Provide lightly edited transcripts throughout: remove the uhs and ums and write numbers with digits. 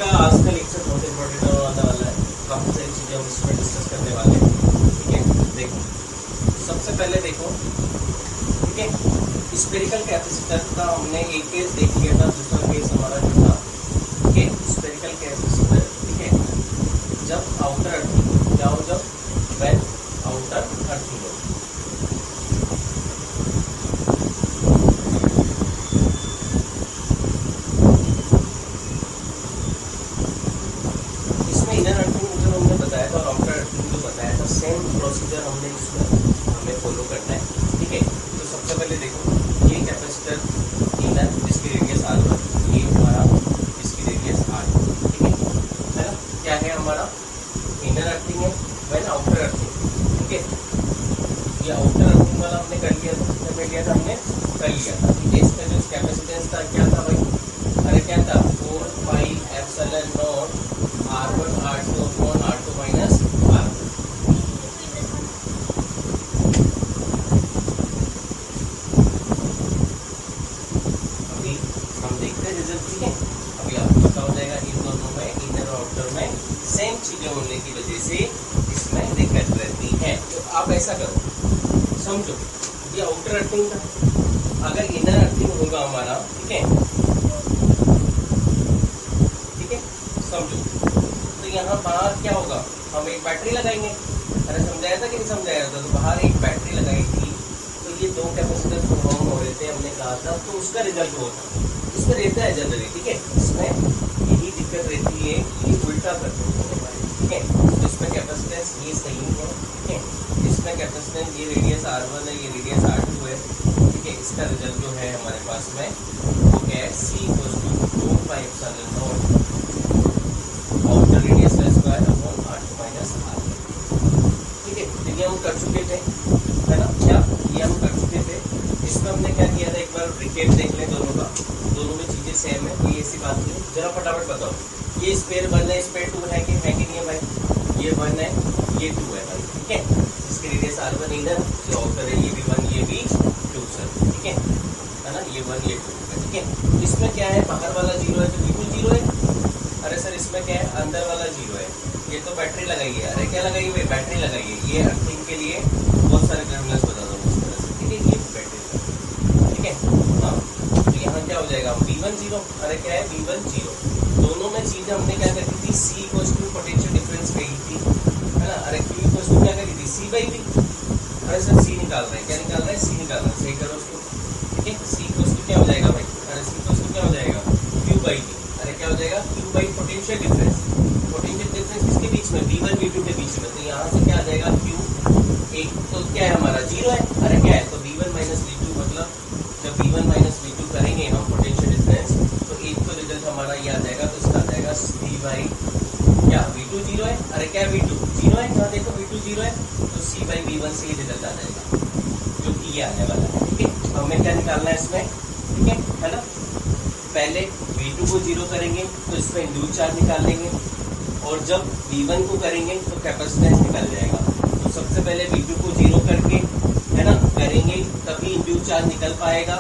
का आज का लेक्चर बहुत इंपॉर्टेंट होने वाला है। काफी सारी चीजें हम इसमें डिस्कस करने वाले हैं। ठीक है, देखो सबसे पहले देखो, ठीक है, स्फेरिकल कैपेसिटर का हमने एक केस देख लिया था, दूसरा केस हमारा जो था, ठीक है, स्फेरिकल कैपेसिटर, ठीक है, जब आउटर अर्थिंग क्या हो, जब व्हेन आउटर अर्थिंग हो। इसमें इनर अर्थिंग जो हमने बताया था और आउटर अर्थिंग जो बताया था, सेम प्रोसीजर हमने इसमें हमें फॉलो करना है। ठीक है, तो सबसे पहले देखो ये कैपेसिटर इनर जिसकी रेडियस R1, ये हमारा इसकी रेडियस R2, ठीक है ना, क्या है हमारा इनर अर्थिंग है, व्हेन आउटर अर्थिंग। ठीक है, ये आउटर अर्थिंग वाला हमने कर लिया था, कर लिया था हमने कर लिया था। ठीक है, इसका जो कैपेसिटेंस था क्या था भाई, अरे क्या था 4 pi epsilon not R1 R2 upon R2 minus R1। अभी हम देखते हैं रिजल्ट। ठीक है, अभी आपको पता हो जाएगा इन दोनों में, इनर और आउटर में सेम चीजें होने की वजह से इसमें दिक्कत रहती है। तो आप ऐसा करो, समझो ये आउटर अर्थिंग था, अगर इनर अर्थिंग होगा हमारा, ठीक है, ठीक है, समझो तो यहाँ बाहर क्या होगा, हम एक बैटरी लगाएंगे। अरे समझाया था कि नहीं समझाया था, तो बाहर एक बैटरी लगाई थी, तो ये दो कैपेसिटर परफॉर्म हो रहे थे, हमने कहा था, तो उसका रिजल्ट वो था। इसमें रहता है जनरली, ठीक है, इसमें यही दिक्कत रहती है, ये उल्टा करते हैं। ठीक है, तो इसमें कैपेसिटेंस ये सही है, ठीक है, इसमें कैपेसिटेंस ये रेडियस R1 है, ये रेडियस R2 है। ठीक है, इसका रिजल्ट जो है हमारे पास में वो क्या है, C equals to 4 pi epsilon nought outer radius का square upon R2 minus R1। ठीक है, तो ये हम कर चुके थे, है ना, क्या ये हम कर चुके थे। इसमें हमने क्या किया था, एक बार रिकेप देख लें दोनों का, दोनों में चीजें सेम है, कोई ऐसी बात नहीं। जरा फटाफट बताओ, ये स्पेयर 1 है, स्पेयर 2 है कि नहीं है भाई, ये 1 है, ये 2 है भाई। ठीक है, इसकी रेडियस R1 इधर, ये आउटर है, ये भी 1 ये भी 2 सर। ठीक है ना, ये 1 ये 2 है। ठीक है, इसमें क्या है, बाहर वाला 0 है तो बिल्कुल 0 है। अरे सर इसमें क्या है, अंदर वाला 0 है, ये तो बैटरी लगाई है। अरे क्या लगाई है, बैटरी लगाई है। ये अर्थिंग के लिए बहुत सारे टर्मिनल्स बता दो उस तरह से। ठीक है, ये बैटरी, ठीक है, हाँ, तो यहाँ क्या हो जाएगा V1 0। अरे क्या है V1 0। दोनों में चीजें हमने क्या करी थी, C equals to potential difference कही थी, है ना। अरे Q इक्वल्स टू क्या करी थी, C बाई V। अरे सर C निकाल रहे हैं, क्या निकाल रहे हैं, C निकाल रहे हैं, सही करो उसको। ठीक है, C इक्वल्स टू क्या हो जाएगा भाई, अरे C इक्वल्स टू क्या हो जाएगा, Q बाई V। अरे क्या हो जाएगा, Q by potential difference. Potential difference किसके बीच में, V1 V2 के बीच में। तो यहाँ से क्या आ जाएगा, Q एक तो क्या है हमारा 0 है। अरे क्या है, तो V1 माइनस V2, मतलब जब V1 माइनस V2 करेंगे हम पोटेंशियल डिफरेंस, तो एक तो रिजल्ट हमारा ये आ जाएगा, तो इसका आ जाएगा C बाई क्या V2 0 है। अरे क्या है V2 0 है, यहाँ देखो V2 0 है, तो C बाई V1 से ये रिजल्ट आ जाएगा, जो कि ये आने वाला है। ठीक है, तो हमें क्या निकालना है इसमें, ठीक है ना, पहले V2 को 0 करेंगे तो इसमें इंड्यूस चार्ज निकाल लेंगे, और जब V1 को करेंगे तो कैपेसिटेंस निकल जाएगा। तो सबसे पहले V2 को 0 करके, है ना, करेंगे तभी इंड्यूस चार्ज निकल पाएगा।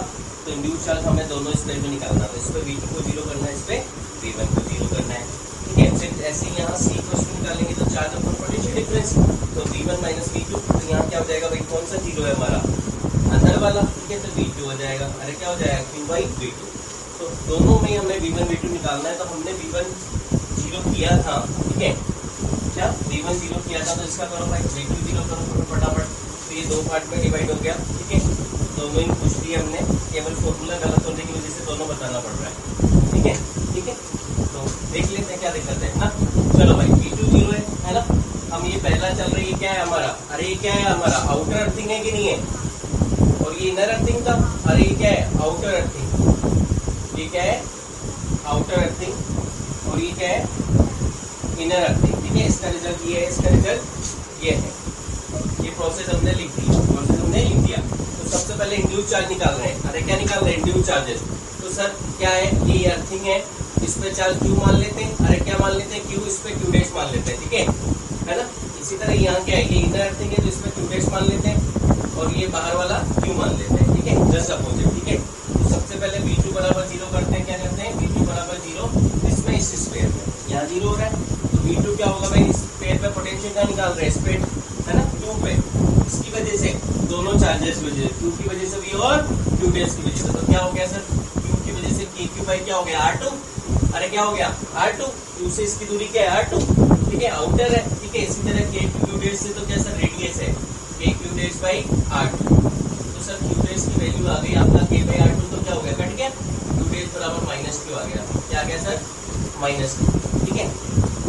तो इंड्यूस चार्ज हमें दोनों स्पेयर में निकालना है, तो इस पर V2 को 0 करना है, इस पर V1 को 0 करना है। ठीक है, फिर ऐसे ही यहाँ C को निकालेंगे तो चार्ज अपॉन पोटेंशियल डिफरेंस, तो V1 माइनस V2। तो यहाँ क्या हो जाएगा भाई, कौन सा 0 है हमारा, अंदर वाला। ठीक है, तो V2 हो जाएगा। अरे क्या हो जाएगा, Q बाई V2। तो दोनों में हमें V1 V2 निकालना है, तो हमने V1 0 किया था। ठीक है, क्या V1 0 किया था, तो इसका करो भाई V2 0 करो फटाफट। तो ये दो पार्ट में डिवाइड हो गया। ठीक है, दोनों ही पूछ लिया हमने, केवल फॉर्मूला गलत होने की वजह से दोनों बताना पड़ रहा है। ठीक है, ठीक है, तो देख लेते हैं क्या दिक्कत है ना। चलो भाई V2 0 है ना, हम ये पहला चल रही है, क्या है हमारा, अरे ये क्या है हमारा, आउटर अर्थिंग है कि नहीं है, और ये इनर अर्थिंग था। अरे ये क्या है, आउटर अर्थिंग, ये क्या है आउटर अर्थिंग, और ये क्या है इनर अर्थिंग। ठीक है, इसका रिजल्ट ये है, इसका रिजल्ट ये है। ये प्रोसेस हमने लिख दी, प्रोसेस हमने लिख दिया। तो सबसे पहले इंड्यूस चार्ज निकाल रहे हैं। अरे क्या निकाल रहे हैं, इंड्यूस चार्जेस। तो सर क्या है, ये अर्थिंग है, इस पे चार्ज Q मान लेते हैं। अरे क्या मान लेते हैं, Q, इस पे Q डैश मान लेते हैं। ठीक है ना, इसी तरह यहाँ क्या है, ये इनर अर्थिंग है, तो इसमें Q डैश मान लेते हैं, और ये बाहर वाला Q मान लेते हैं। ठीक है, जस्ट अपोजिट। ठीक है, तो सबसे पहले V2 बराबर 0 करते हैं, क्या करते हैं, V2 बराबर 0 इसमें इस स्क्वायर में। यहाँ जीरो हो रहा है, तो V2 क्या होगा भाई, इस पेड़ पे पोटेंशियल का निकाल रहे हैं, इस पेड़ है ना Q पे, इसकी वजह से दोनों चार्जेस की वजह से, Q की वजह से V और Q डैश की वजह से, तो क्या हो गया सर, Q की वजह से KQ बाई क्या हो गया R2, अरे क्या हो गया R2, Q से इसकी दूरी क्या है R2, ठीक है, आउटर है, ठीक है। इसी तरह KQ डैश से तो क्या सर रेडियस है, KQ डैश बाई R2, तो सर Q डैश की वैल्यू आ गई आपका K बाई R2, तो क्या हो गया, कट गया, Q डैश बराबर माइनस Q आ गया, क्या आ गया सर, माइनस Q, ठीक है,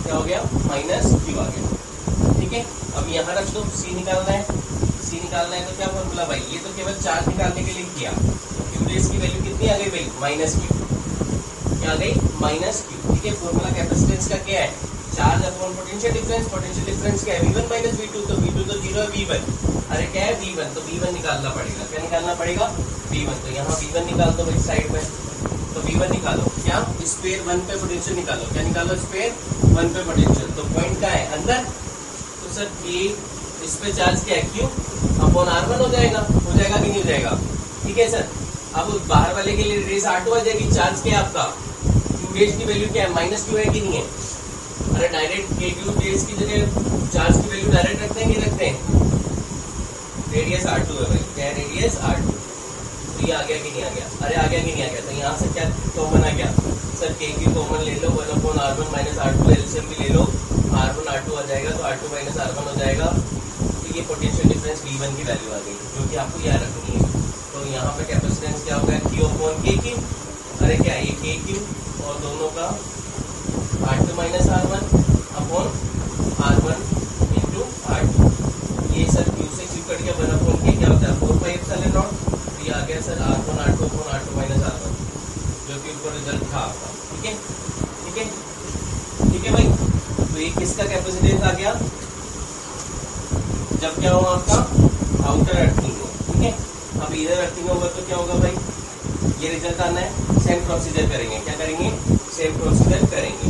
क्या हो गया, माइनस Q आ गया, ठीक है। अब यहाँ रख दो, C निकालना है, C निकालना है तो क्या फॉर्मूला भाई, ये तो केवल चार्ज निकालने के लिए किया, तो Q डैश की वैल्यू कितनी आ गई भाई, माइनस Q, क्या आ गई, माइनस Q, ठीक है। फॉर्मूला कैपेसिटेंस का क्या है, charge upon potential difference, potential difference क्या है V1 माइनस V2, तो V2 तो जीरो है, V1 अरे क्या है V1, तो V1 निकालना पड़ेगा, क्या निकालना पड़ेगा, V1, तो यहाँ V1 निकाल दो भाई साइड में, तो V1 निकालो, क्या स्पेयर 1 पे पोटेंशियल निकालो, क्या निकालो, स्पेयर 1 पे पोटेंशियल, तो पॉइंट का है अंदर, तो सर ये इस पे चार्ज क्या है Q अपॉन R1 हो जाएगा कि नहीं हो जाएगा, ठीक है सर। अब बाहर वाले के लिए रेडियस R2 आ जाएगी, चार्ज क्या है आपका Q डैश की वैल्यू क्या है, माइनस Q है कि नहीं है, अरे डायरेक्ट KQ डैश की जगह चार्ज की वैल्यू डायरेक्ट रखते हैं, नहीं रखते हैं, रेडियस R2 है भाई, क्या है रेडियस R2, तो ये आ गया कि नहीं आ गया, अरे आ गया कि नहीं आ गया, तो यहाँ से क्या कॉमन आ गया सर, KQ कॉमन ले लो, 1 upon R1 minus R2, LCM भी ले लो, R1 R2 आ जाएगा, तो R2 माइनस R1 हो जाएगा, तो ये पोटेंशियल डिफरेंस V1 की वैल्यू आ गई, जो कि आपको याद रखनी है। तो यहाँ पे कैपेसिटेंस क्या होगा, Q अपॉन KQ, अरे क्या ये KQ और दोनों का R2 minus R1 upon R1 into R2, ये सर Q से Q कट गया, 1 अपॉन K क्या होता है 4 पाई एप्सिलॉन नॉट, तो ये आ गया sir R1 R2 upon R2 minus R1, जो कि ऊपर रिजल्ट था आपका, ठीक है, ठीक है, ठीक है भाई। तो ये किसका कैपेसिटेंस आ गया, जब क्या होगा आपका आउटर अर्थिंग हो, ठीक है। अब इधर अर्थिंग होगा तो क्या होगा भाई, ये रिजल्ट आना है, सेम प्रोसीजर करेंगे, क्या करेंगे, सेम प्रोसीजर करेंगे,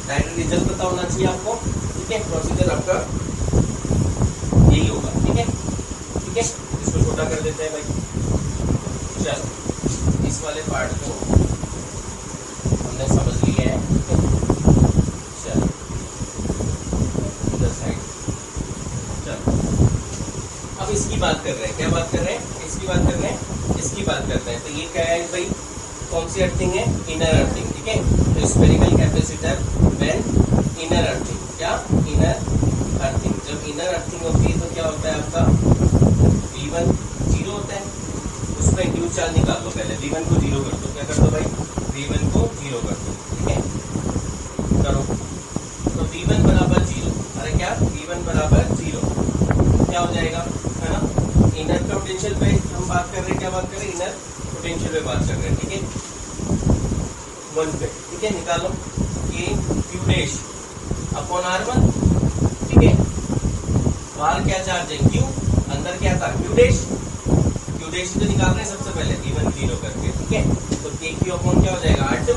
डायरेक्ट रिजल्ट पता होना चाहिए आपको, ठीक है। प्रोसीजर आपका यही होगा, ठीक है, ठीक है। इसको छोटा कर देते हैं भाई, चलो इस वाले पार्ट को हमने समझ लिया है, चलो इधर साइड, चलो अब इसकी बात कर रहे हैं, क्या बात कर रहे हैं, इसकी बात कर रहे हैं, इसकी बात कर रहे हैं, तो ये क्या है भाई, कौन सी अर्थिंग है, इनर अर्थिंग, ठीक है। तो spherical capacitor when inner earthing, क्या इनर अर्थिंग, जब इनर अर्थिंग होती है तो क्या होता है आपका V1 जीरो होता है, उसमें इंड्यूस चार्ज निकाल लो, पहले V1 को जीरो कर दो, क्या कर दो भाई, V1 को जीरो कर दो, ठीक है, करो, तो V1 बराबर जीरो, अरे क्या V1 बराबर जीरो, क्या हो जाएगा, है ना, इनर पोटेंशियल पे हम बात कर रहे हैं, क्या बात कर रहे हैं, इनर पोटेंशियल पे बात कर रहे हैं, ठीक है, 1 पे, ठीक है, निकालो ये Q डैश अपॉन R1, ठीक है, बाहर क्या चार्ज है Q, अंदर क्या था Q डैश तो निकाल रहे हैं सबसे पहले V1 जीरो करके, ठीक है, तो KQ अपॉन क्या हो जाएगा R2,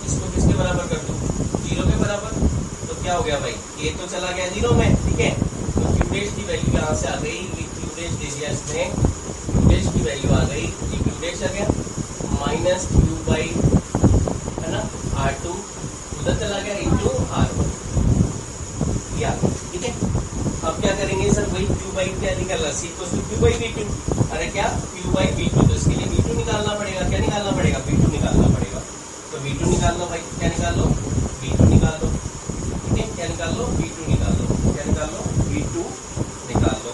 इसको किसके बराबर कर दो, जीरो के बराबर, तो क्या हो गया भाई, ये तो चला गया जीरो में, ठीक है, तो Q डैश की वैल्यू यहाँ से आ गई, ये Q डैश दे दिया इसने, Q डैश की वैल्यू आ गई, ये Q डैश आ गया माइनस Q बाई, है ना, R2 उधर चला गया इंटू R1, ठीक है। अब क्या करेंगे सर, वही Q बाई क्या निकालना, C को Q बाई V2, अरे क्या Q बाई V2, तो इसके लिए V2 निकालना पड़ेगा, क्या निकालना पड़ेगा, V2 निकालना पड़ेगा, तो V2 निकाल लो भाई, क्या निकाल लो, V2 निकाल लो, ठीक है, क्या निकाल लो, V2 निकाल लो, क्या निकाल लो, V2 निकाल लो,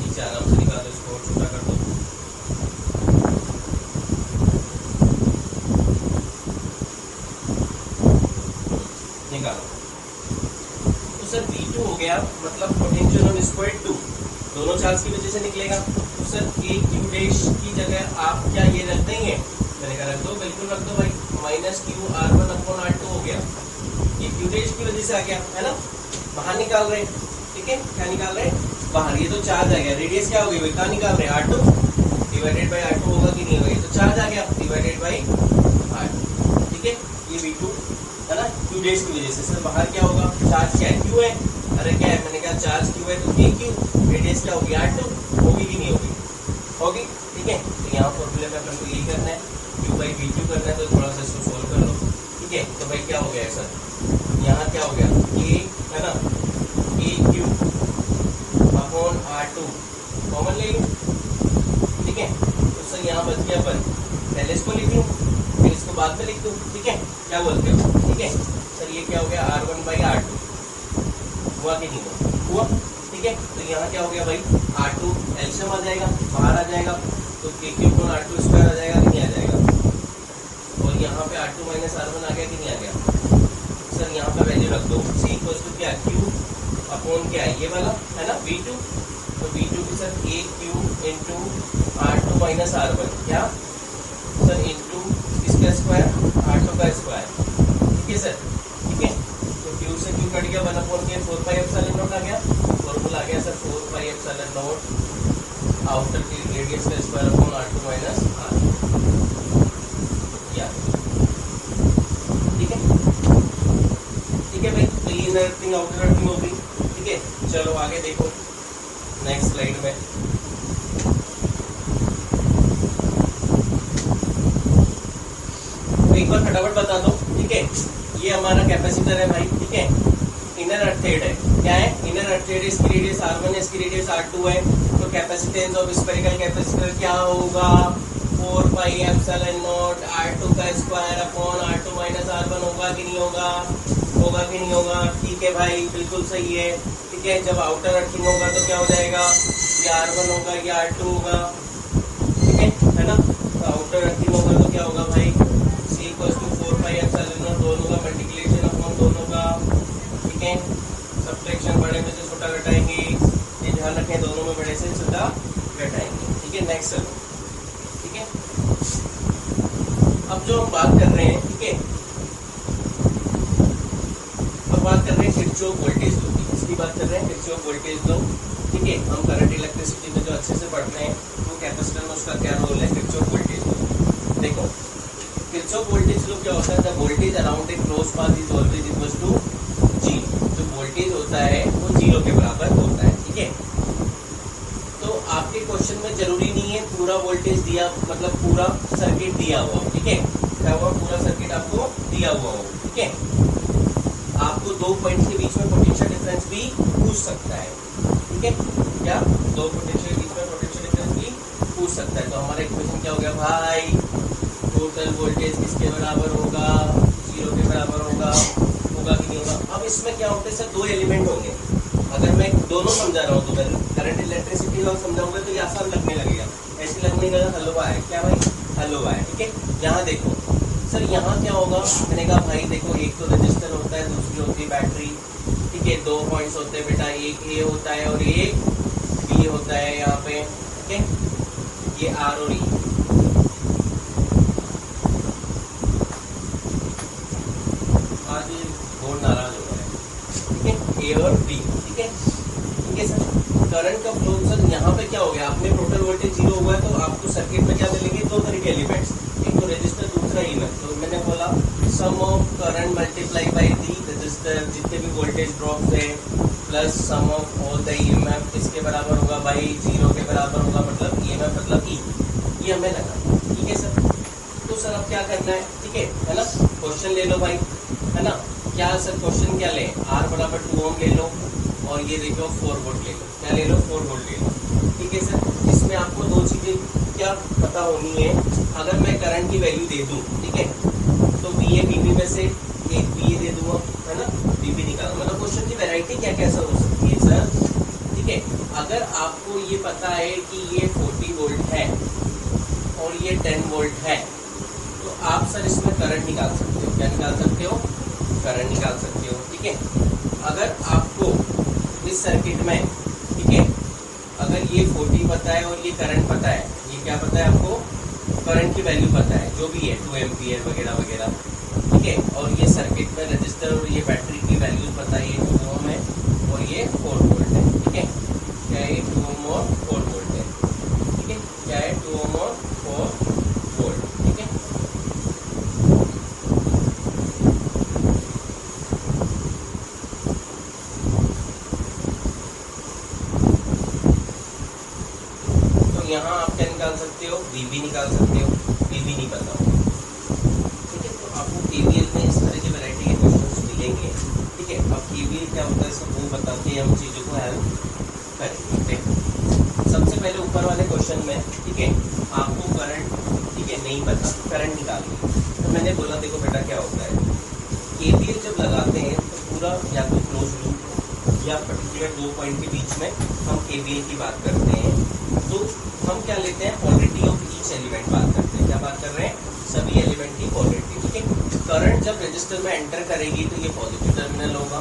नीचे आराम से निकाल लो, इसको छोटा कर दो, निकालो, तो सर V2 हो गया, मतलब पोटेंशियल ऑन स्क्वायर 2, दोनों चार्ज की वजह से निकलेगा, तो सर KQ डैश की जगह आप क्या ये रख देंगे, मैंने कहा रख दो, बिल्कुल रख दो भाई, minus Q R1 upon R2 हो गया, ये Q डैश की वजह से आ गया, है ना, बाहर निकाल रहे हैं, ठीक है, क्या निकाल रहे हैं, बाहर, ये तो चार्ज आ गया, रेडियस क्या हो गई भाई, कहाँ निकाल रहे हैं, R2 डिवाइडेड बाई R2 होगा कि नहीं होगा, ये तो चार्ज आ गया डिवाइडेड बाई R2, ठीक है, ये V2 है ना, Q डैश की वजह से, सर बाहर क्या होगा, चार्ज क्या है Q है, अरे क्या है, मैंने कहा चार्ज Q है तो KQ, रेडियस क्या होगी R2, होगी कि नहीं होगी, होगी, ठीक है। तो यहाँ फॉर्मूले में अपन को यही करना है, Q बाई V2 करना है, तो थोड़ा सा इसको सोल्व कर लो, है, तो भाई क्या हो गया सर, यहाँ क्या हो गया, ए है ना, ए क्यू अपॉन R2 कॉमन ले लूँ, ठीक है। तो सर यहाँ बच गया अपन, पहले इसको लिख लूँ फिर इसको बाद में लिख दूँ, ठीक है, क्या बोलते हो, ठीक है। सर ये क्या हो गया, R1/R2 हुआ कि नहीं हुआ, ठीक है। तो यहाँ क्या हो गया भाई, R2 एलसीएम आ जाएगा, बाहर आ जाएगा, तो KQ अपॉन R2 स्क्वायर आ जाएगा कि नहीं आ जाएगा, और यहाँ पे R2 माइनस R1 आ गया कि नहीं आ गया। सर यहाँ पे वैल्यू रख दो, C इक्वल्स टू क्या, Q अपॉन क्या है, ये वाला है ना V2, तो V2 की sir AQ into R2 minus R1 क्या सर, इंटू इसका स्क्वायर R2 का स्क्वायर, ठीक है सर, ठीक है। तो Q से Q कट गया, 1/4πε0 आ गया, फॉर्मूला आ गया सर 4πε0 आउटर की रेडियस का square upon R2 minus R1, ठीक है, ठीक है भाई। तो ये अर्थिंग आउटर अर्थिंग हो गई, ठीक है। चलो आगे देखो नेक्स्ट स्लाइड में, तो एक बार फटाफट बता दो, ठीक है। ये हमारा कैपेसिटर है भाई, ठीक है, इनर अर्थेड है, क्या है, इनर अर्थेड, इसकी रेडियस R1 है, इसकी रेडियस R2 है, तो कैपेसिटेंस ऑफ स्फेरिकल कैपेसिटर क्या होगा, 4πε0 R2 का square upon R2 minus R1 होगा कि नहीं होगा, होगा कि नहीं होगा, ठीक है भाई, बिल्कुल सही है, ठीक है। जब आउटर अर्थिंग होगा तो क्या हो जाएगा, ये R1 होगा, ये R2 होगा, ठीक है ना। तो आउटर अर्थिंग होगा तो क्या होगा भाई, C इक्वल्स टू 4πε0 दोनों का मल्टीप्लिकेशन अपॉन दोनों का, ठीक है। सब्ट्रैक्शन बड़े में से छोटा घटाएंगे, ये ध्यान रखें, दोनों में बड़े से छोटा घटाएंगे, ठीक है। नेक्स्ट चलो, ठीक है। अब जो हम बात कर रहे हैं, ठीक है, अब बात कर रहे हैं किरचॉफ वोल्टेज लॉ की, इसकी बात कर रहे हैं किरचॉफ वोल्टेज लॉ, ठीक है। हम करंट इलेक्ट्रिसिटी में जो अच्छे से पढ़ रहे हैं, तो कैपेसिटर में उसका क्या रोल है, किरचॉफ वोल्टेज लॉ। देखो किरचॉफ वोल्टेज लॉ क्या होता है, the voltage around a close path is always equal to 0, जो वोल्टेज होता है वो 0 के बराबर होता है, ठीक है। तो आपके क्वेश्चन में जरूरी नहीं है पूरा वोल्टेज दिया, मतलब पूरा सर्किट दिया हुआ, ठीक है, क्या हुआ, पूरा सर्किट आपको दिया हुआ हो, ठीक है। आपको दो पॉइंट के बीच में पोटेंशियल डिफरेंस भी पूछ सकता है, ठीक है, क्या दो पोटेंशियल के बीच में पोटेंशियल डिफरेंस भी पूछ सकता है। तो हमारा इक्वेशन क्या हो गया भाई, टोटल वोल्टेज किसके बराबर होगा, 0 के बराबर होगा, होगा कि नहीं होगा। अब इसमें क्या होता है सर, दो एलिमेंट होंगे, अगर मैं दोनों समझा रहा हूँ तो करंट इलेक्ट्रिसिटी लॉ समझाऊंगा तो ये आसान लगने लगेगा, ऐसे लगने लगा हलवा है, क्या भाई हलवा है, ठीक है। यहाँ देखो सर, यहाँ क्या होगा, मैंने कहा भाई देखो, एक तो रजिस्टर होता है, दूसरी होती है बैटरी, ठीक है, दो पॉइंट्स होते हैं बेटा, एक ए होता है और एक बी होता है यहाँ पे, ठीक है, ये आर और ई, आज बोर्ड नाराज हो रहा है, ठीक है, ए और बी, ठीक है, ठीक है सर। करंट का फ्लो सर यहाँ पे क्या हो गया, आपने टोटल वोल्टेज 0 हुआ है, तो आपको सर्किट में क्या मिलेंगे, दो तरह के एलिमेंट्स, एक तो रजिस्टर, दूसरा ईएमएफ। तो मैंने बोला sum of current multiply by the resistor, जितने भी वोल्टेज ड्रॉप है, plus sum of all the EMF, किसके बराबर होगा भाई, 0 के बराबर होगा, मतलब ईएमएफ मतलब ई, ये हमें लगा, ठीक है सर। तो सर अब क्या करना है, ठीक है ना, क्वेश्चन ले लो भाई, है ना, क्या सर क्वेश्चन क्या ले, R बराबर 2 ओम ले लो, और ये देखो 4 वोल्ट ले लो, क्या ले लो, 4 वोल्ट ले लो, ठीक है सर। इसमें आपको दो चीजें क्या पता होनी है, अगर मैं करंट की वैल्यू दे दूं, ठीक है, तो VA VB में से एक VA दे दूंगा, है ना, VB निकाल, मतलब क्वेश्चन की वैरायटी क्या कैसा हो सकती है सर, ठीक है। अगर आपको ये पता है कि ये 40 वोल्ट है और ये 10 वोल्ट है, तो आप सर इसमें करंट निकाल सकते हो, क्या निकाल सकते हो, करंट निकाल सकते हो, ठीक है। अगर आपको इस सर्किट में, ठीक है, अगर ये 40 पता है और ये करंट पता है, ये क्या पता है आपको, करंट की वैल्यू पता है, जो भी है 2 एम्पियर वगैरह वगैरह, ठीक है, और ये सर्किट में रजिस्टर और ये बैटरी की वैल्यूज पता है, ये 2 ओम है और ये 4 वोल्ट है, ठीक है, क्या है 2 ओम और 4 वोल्ट है, ठीक है, क्या है 2 ओम और 4 वोल्ट, ठीक है। यहाँ आप क्या निकाल सकते हो, VB निकाल सकते हो, VB नहीं पता हो, ठीक है। तो आपको KVL में इस तरह ठीक है, अब केवीएल क्या होता है सब वो बता के हम चीज़ों को हेल्प करेंगे। सबसे पहले ऊपर वाले क्वेश्चन में, ठीक है, आपको करंट, ठीक है, नहीं पता, करंट निकालिए। तो मैंने बोला देखो बेटा क्या होता है, केवीएल जब लगाते हैं तो पूरा या तो क्लोज लूप या पर्टिकुलर दो पॉइंट के बीच में हम केवीएल की बात करते हैं, तो हम क्या लेते हैं, पोलैरिटी ऑफ ईच एलिमेंट बात करते हैं। क्या बात कर रहे हैं, सभी एलिमेंट की पोलैरिटी, ठीक है। करंट जब रजिस्टर में एंटर करेगी तो ये पॉजिटिव टर्मिनल होगा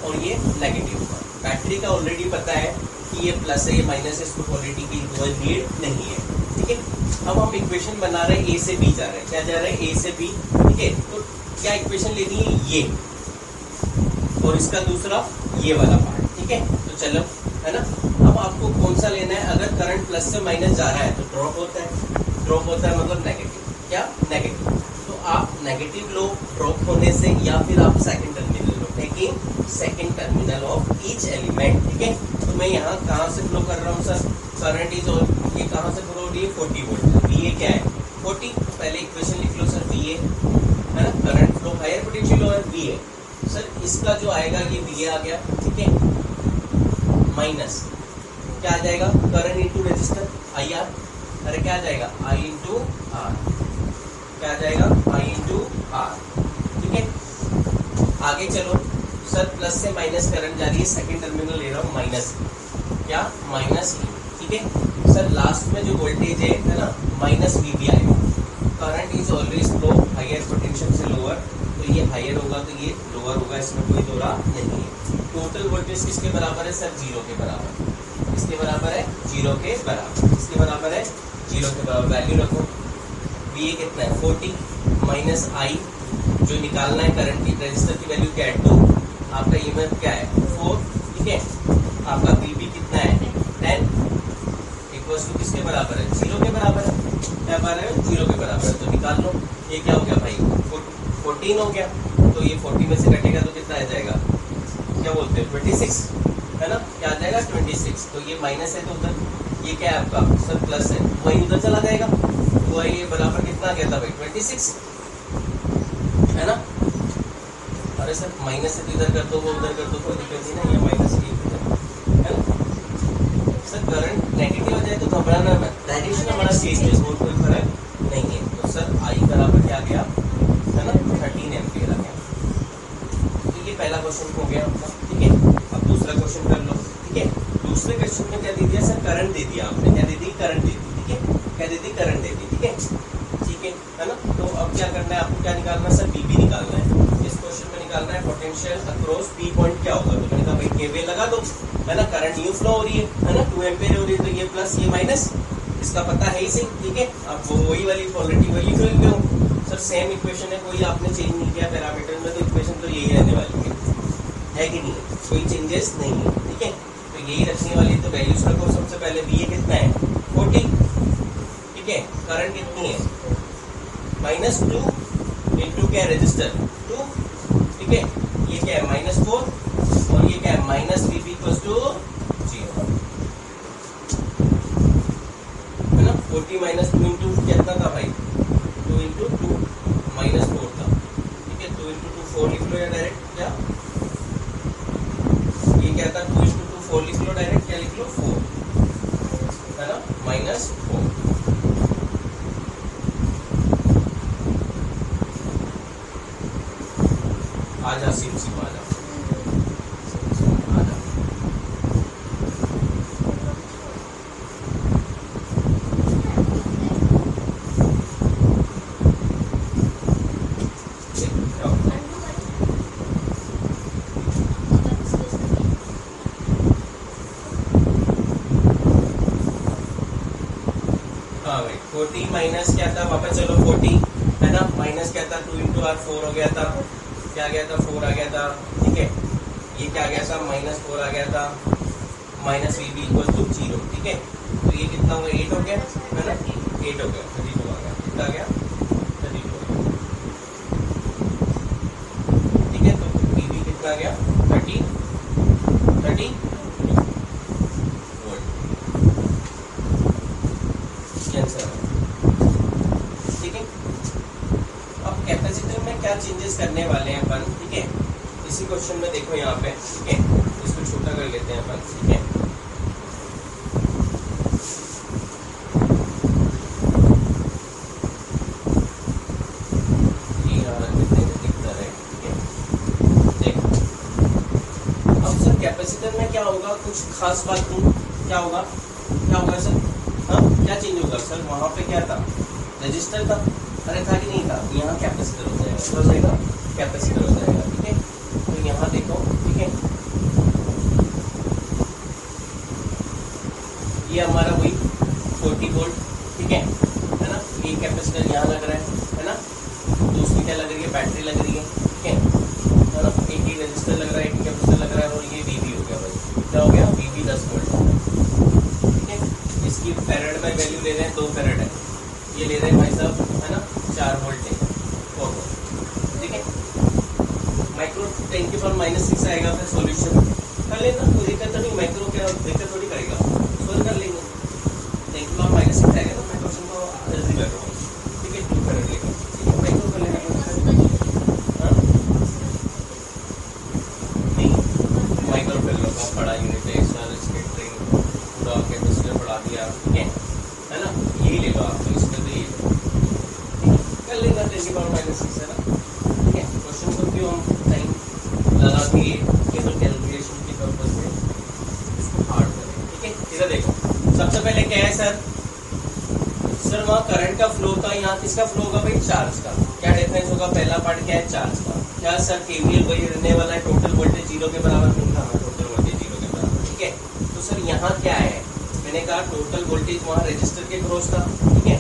और ये नेगेटिव होगा। बैटरी का ऑलरेडी पता है कि ये प्लस है, ये माइनस है, इसको पोलैरिटी की कोई नीड नहीं है, ठीक है। अब हम इक्वेशन बना रहे हैं, ए से बी जा रहे हैं, क्या जा रहे हैं, ए से बी, ठीक है। तो क्या इक्वेशन लेनी है, ये और इसका दूसरा ये वाला पार्ट, ठीक है। तो चलो, है ना। अब आपको कौन सा लेना है, अगर करंट प्लस से माइनस जा रहा है तो ड्रॉप होता है, ड्रॉप होता है मतलब नेगेटिव, क्या नेगेटिव। तो आप नेगेटिव लो ड्रॉप होने से, या फिर आप second terminal low, taking second terminal of each element, ठीक है। तो मैं यहाँ कहाँ से फ्लो कर रहा हूँ सर, करंट इज और ये कहाँ से फ्लो हो रही है, 40 वोल्ट, वी ए क्या है 40। पहले इक्वेशन लिख लो सर, वी ए है ना, करंट फ्लो हायर पोटेंशियल और वी ए। सर इसका जो आएगा ये वी ए आ गया, ठीक है, माइनस क्या आ जाएगा, current into resistor I R, अरे क्या आ जाएगा, आई इंटू आर, क्या आ जाएगा, आई इंटू आर, ठीक है। आगे चलो सर, प्लस से माइनस करंट जा रही है, सेकंड टर्मिनल ले रहा हूँ माइनस, क्या माइनस ई, ठीक है। सर लास्ट में जो वोल्टेज है ना, माइनस वी बी आएगा। Current is always flow higher potential से लोअर, तो ये हायर होगा तो ये लोअर होगा, इसमें कोई दो राह नहीं है। टोटल वोल्टेज किसके बराबर है सर, जीरो के बराबर, किसके बराबर है, जीरो के बराबर, किसके बराबर है, जीरो के बराबर। वैल्यू रखो, वी ए कितना है 40 माइनस आई, जो निकालना है करंट की, रजिस्टर की वैल्यू क्या है 2, आपका ईएमएफ क्या है 4, ठीक है। आपका वीबी कितना है 10, इक्वल्स टू किसके बराबर है, जीरो के बराबर है, क्या बराबर है, जीरो के बराबर है। तो निकाल लो, ये क्या हो गया भाई 14 हो गया, तो ये 40 में से कटेगा तो कितना आ जाएगा, क्या बोलते हैं 26, है ना, क्या आ जाएगा 26। तो ये माइनस है तो उधर ये क्या है आपका सर प्लस है, वही उधर चला जाएगा, तो ये बराबर कितना आ गया था भाई 26, है ना। अरे सर माइनस से इधर कर दो, वो उधर कर दो, कोई दिक्कत नहीं ना, ये माइनस है ना। सर करंट नेगेटिव हो जाए तो घबराना मत, डायरेक्शन हमारा चेंज है, और कोई फर्क नहीं है। तो सर आई बराबर क्या गया, है ना 13 एम्पियर आ गया। तो ये पहला क्वेश्चन हो गया आपका, ठीक है। अब दूसरा क्वेश्चन कर लो, ठीक है। दूसरे क्वेश्चन में क्या दे दिया सर, करंट दे दिया आपने, क्या दे दी, करंट दे दी, ठीक है, क्या दे दी, करंट दे दी, ठीक है, ठीक है ना। तो अब क्या करना है आपको, क्या निकालना है सर, बीबी निकालना है। इस क्वेश्चन में निकालना है पोटेंशियल अक्रॉस बी पॉइंट क्या होगा, तो मैंने कहा भाई केवीएल लगा दो, है ना, करंट यू फ्लो हो रही है ना, 2 एम्पीयर हो रही है, तो ये प्लस ये माइनस, इसका पता है ही सही, ठीक है। अब वो वही वाली पोलैरिटी वही लिख रहे हो सर, सेम इक्वेशन है, कोई आपने चेंज नहीं किया पैरामीटर में, तो इक्वेशन तो यही रहने वाली है कि नहीं, कोई चेंजेस नहीं है, ठीक है। तो यही रखने वाली, तो वैल्यूज रखो। सबसे पहले वी ए कितना है 40, ठीक है, करंट कितनी है -2 इंटू क्या रजिस्टर 2, ठीक है, ये क्या है -4 और ये क्या है minus V B equal to 0, है ना। 40 - 2 इंटू कितना था भाई, 2 इंटू 2 -4 था, ठीक है। 2 इंटू 2 4 लिख लो या डायरेक्ट, क्या ये क्या था, 2 इंटू 2 4 लिख लो डायरेक्ट, क्या लिख लो 4, है ना, -4। आजा सिम सिम आजा, आजा। हाँ भाई 40 माइनस क्या था, वापस चलो 40, है ना, माइनस क्या था 2 इंटू आर 4 हो गया था, क्या आ गया था 4 आ गया था, ठीक है। ये क्या आ गया था -4 आ गया था, minus V B equal to 0, ठीक है। तो ये कितना हो गया 8 हो गया, है ना, 8 हो गया, 32 आ गया, कितना आ गया 32 आ गया, ठीक है। तो वी बी कितना आ गया 32 वोल्ट, आंसर, ठीक है। अब कैपेसिटर में क्या चेंजेस करने वाले हैं अपन, ठीक है, इसी क्वेश्चन में देखो यहाँ पे, ठीक है, इसको छोटा कर लेते हैं अपन, ठीक है। कैपेसिटर में क्या होगा, कुछ खास बात नहीं, क्या होगा सर, हाँ क्या चेंज होगा सर, वहां पे क्या था, रजिस्टर था, अरे था कि नहीं था, यहाँ कैपेसिटर हो जाएगा, हो जाएगा कैपेसिटर हो जाएगा, ठीक है। तो यहाँ देखो, ठीक है, ये हमारा वही 40 वोल्ट, ठीक है ना, ये कैपेसिटर यहाँ लग रहा है ना, तो उसमें क्या लग रही है, बैटरी लग रही है, ठीक है ना, एक ही रजिस्टर लग रहा है, एक ही कैपेसिटर लग रहा है, और ये वीवी हो गया भाई, क्या हो गया, वीवी 10 वोल्ट, ठीक है। इसकी फेरेड में वैल्यू ले रहे हैं 2 फेरेड है, ये ले रहे हैं भाई साहब, है ना, 4 वोल्ट है, 4 वोल्ट, ठीक है। माइक्रो 10⁻⁻⁶ आएगा, फिर सॉल्यूशन कर लेना, कोई दिक्कत नहीं, माइक्रो क्या दिक्कत थोड़ी करेगा, सोल्व कर लेंगे, 10⁻⁻⁶ आएगा तो मैं क्वेश्चन को जल्दी कर रहा हूँ, ठीक है, 2 फेरेड लेकर, ठीक है, माइक्रो कर लेना, माइक्रो कर लो, आप पढ़ा यूनिट एक्सटर्नल स्केटरिंग पूरा कैपेसिटर पढ़ा दिया, ठीक है ना, यही ले लो आप, तो इसमें तो ये कर लेगा 10⁻⁻⁶ है ना, ठीक है। क्वेश्चन को क्यों हम टाइम लगा के केवल कैलकुलेशन के पर्पज से इसको हार्ड करें, ठीक है। इधर देखो, सबसे पहले क्या है सर वहाँ करंट का फ्लो था, यहाँ किसका फ्लो होगा भाई, चार्ज का, क्या डिफरेंस होगा, पहला पार्ट क्या है, चार्ज का, क्या सर केवीएल वही रहने वाला है, टोटल वोल्टेज 0 के बराबर मिलता है, टोटल वोल्टेज 0 के बराबर, ठीक है। तो सर यहाँ क्या है, मैंने कहा टोटल वोल्टेज वहाँ रजिस्टर के क्रॉस था, ठीक है,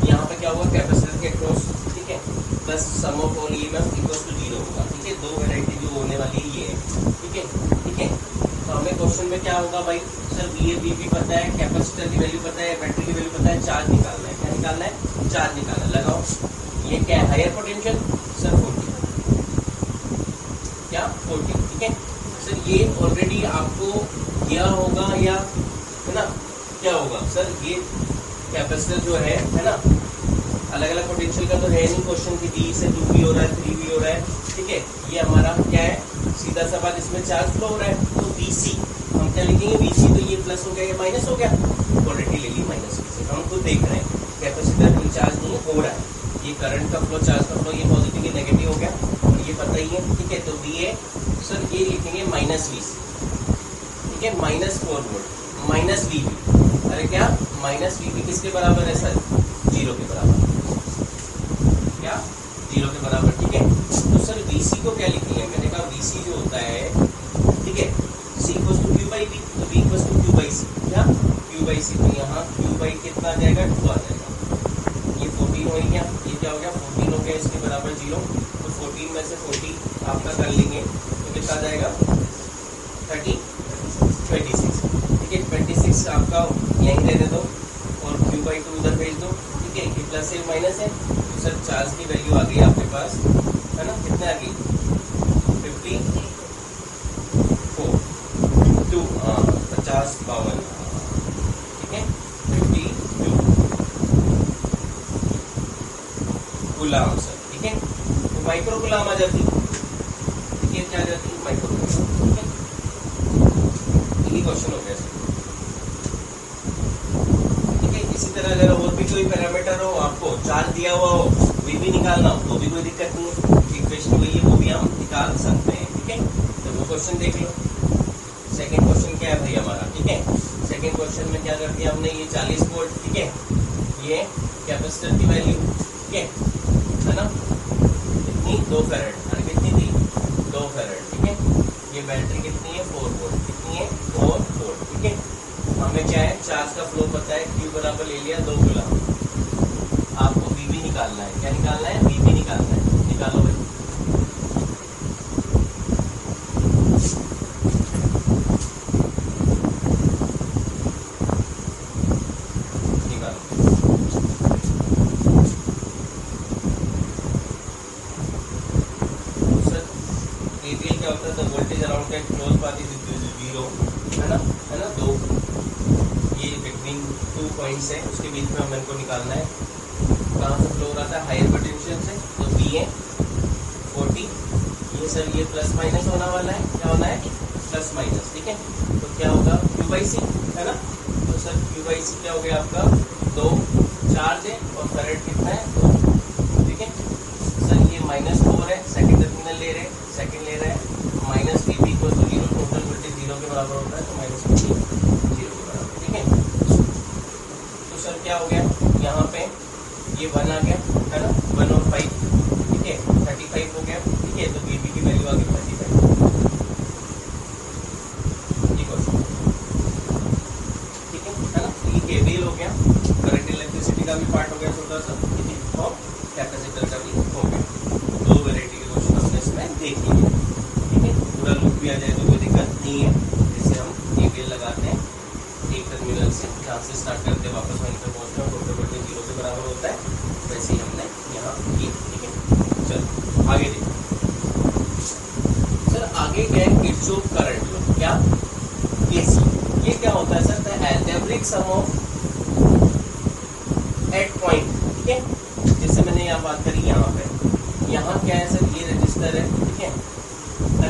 यहाँ पे क्या होगा, कैपेसिटर के क्रॉस, ठीक है, plus sum of all EMF equals to 0 होगा, ठीक है। दो वैरायटी जो होने वाली है ये है, ठीक है, ठीक है। तो हमें क्वेश्चन में क्या होगा भाई, सर वीए वीबी पता है, कैपेसिटर की वैल्यू पता है, बैटरी की वैल्यू पता है, चार्ज निकालना है, क्या निकालना है, चार्ज निकालना है, लगाओ, ये क्या है, हायर पोटेंशियल सर 40, क्या 40, ठीक है सर, ये ऑलरेडी आपको दिया होगा या, है ना, क्या होगा सर, ये कैपेसिटर जो है ना, अलग अलग पोटेंशियल का तो है नहीं क्वेश्चन की, डी से 2 भी हो रहा है, 3 भी हो रहा है, ठीक है। ये हमारा क्या है, सीधा सा बात, इसमें चार्ज फ्लो हो रहा है, तो VC हम क्या लिखेंगे, VC तो ये प्लस हो गया, ये माइनस हो गया, क्वालिटी ले ली माइनस VC, हम खुद देख रहे हैं कैपेसिटर इंचार्ज नहीं हो रहा है, ये करंट का फ्लो, चार्ज का फ्लो, ये पॉजिटिव ये नेगेटिव हो गया, और ये पता ही है, ठीक है। तो VA सर ये लिखेंगे माइनस VC, ठीक है, -4 वोल्ट, माइनस VB, अरे क्या माइनस VB किसके बराबर है सर, 0 के बराबर, क्या 0 के बराबर, ठीक है। तो सर VC को क्या लिखेंगे, मैंने कहा VC जो होता है, ठीक है, C equals to Q by V, तो V equals to Q by C, क्या Q बाई C, तो यहाँ Q बाई कितना आ जाएगा, 2 आ जाएगा, ये 14 हो गया, ये क्या हो गया 14 हो गया, इसके बराबर 0, तो 14 में से 40 आपका कर लेंगे तो कितना आ जाएगा 26, ठीक है, 26 आपका यहीं रहने दो, और Q/2 उधर भेज दो, ठीक है, ये प्लस है माइनस है, तो सर चार्ज की वैल्यू आ गई आपके पास, है ना, कितने आ गई 50 ठीक है, 52 गुलाम सर, ठीक है, तो माइक्रो गुलाम आ जाती, ठीक है, क्या आ जाती है माइक्रो गुलाम, ठीक है, यही क्वेश्चन हो गया सर, ठीक है। इसी तरह अगर और भी कोई पैरामीटर हो, आपको चार्ज दिया हुआ हो, वी भी निकालना हो, तो भी कोई दिक्कत नहीं है, इक्वेशन वही है, वो भी हम निकाल सकते हैं, ठीक है। तो वो क्वेश्चन देख लो, सेकंड क्वेश्चन क्या है भाई हमारा, ठीक है, सेकंड क्वेश्चन में क्या कर दिया हमने, ये 40 वोल्ट, ठीक है, ये कैपेसिटर की वैल्यू, ठीक है ना, कितनी 2 फैरेड, और कितनी थी 2 फैरेड, ठीक है, ये बैटरी कितनी है 4 वोल्ट, कितनी है 4 वोल्ट, ठीक है। हमें क्या है, चार्ज का फ्लो पता है, Q बराबर ले लिया 2 गुलाम, आपको VB निकालना है, क्या निकालना है, VB निकालना है, निकालो भाई, है उसके बीच में हमें को निकालना है, कहाँ से फ्लो हो रहा था, हायर पोटेंशियल से, तो VA 40, ये कि सर ये प्लस माइनस होना वाला है, क्या होना है प्लस माइनस, ठीक है। तो क्या होगा Q बाई सी, है ना। तो सर Q बाई सी क्या हो गया आपका, 2 चार्ज है और करंट कितना है 2, ठीक है। सर ये -4 है, सेकंड टर्मिनल ले रहे हैं, सेकंड ले रहे हैं, माइनस वी बी को 0, टोटल वोल्टेज 0 के बराबर होता है, तो माइनस वी 0 के बराबर, ठीक है। तो सर क्या हो गया यहाँ पे, ये 1 आ गया, है ना, 1 और 5, ठीक है, 35 हो गया, ठीक है। तो वी बी की वैल्यू आ गई 35, ये क्वेश्चन, ठीक है ना। तो ये केवीएल हो गया, करंट इलेक्ट्रिसिटी का भी पार्ट हो गया छोटा सा, ठीक है, और कैपेसिटर का भी हो गया। 2 वैरायटी के क्वेश्चन हमने इसमें देख लिए, ठीक है। पूरा लूप भी आ जाए तो कोई दिक्कत नहीं है। जैसे हम केवीएल लगाते हैं एक टर्मिनल से, जहाँ से स्टार्ट करते हैं वापस वहीं पर पहुँचते हैं, टोटल वोल्टेज 0 के बराबर होता है, वैसे ही हमने यहाँ की, ठीक है। चलो आगे देखिए सर, आगे क्या है किरचॉफ करंट लॉ, क्या केसी, ये क्या होता है sir, the algebraic sum of at point, ठीक है। जैसे मैंने यहाँ बात करी, यहाँ क्या है सर, ये रजिस्टर है, ठीक है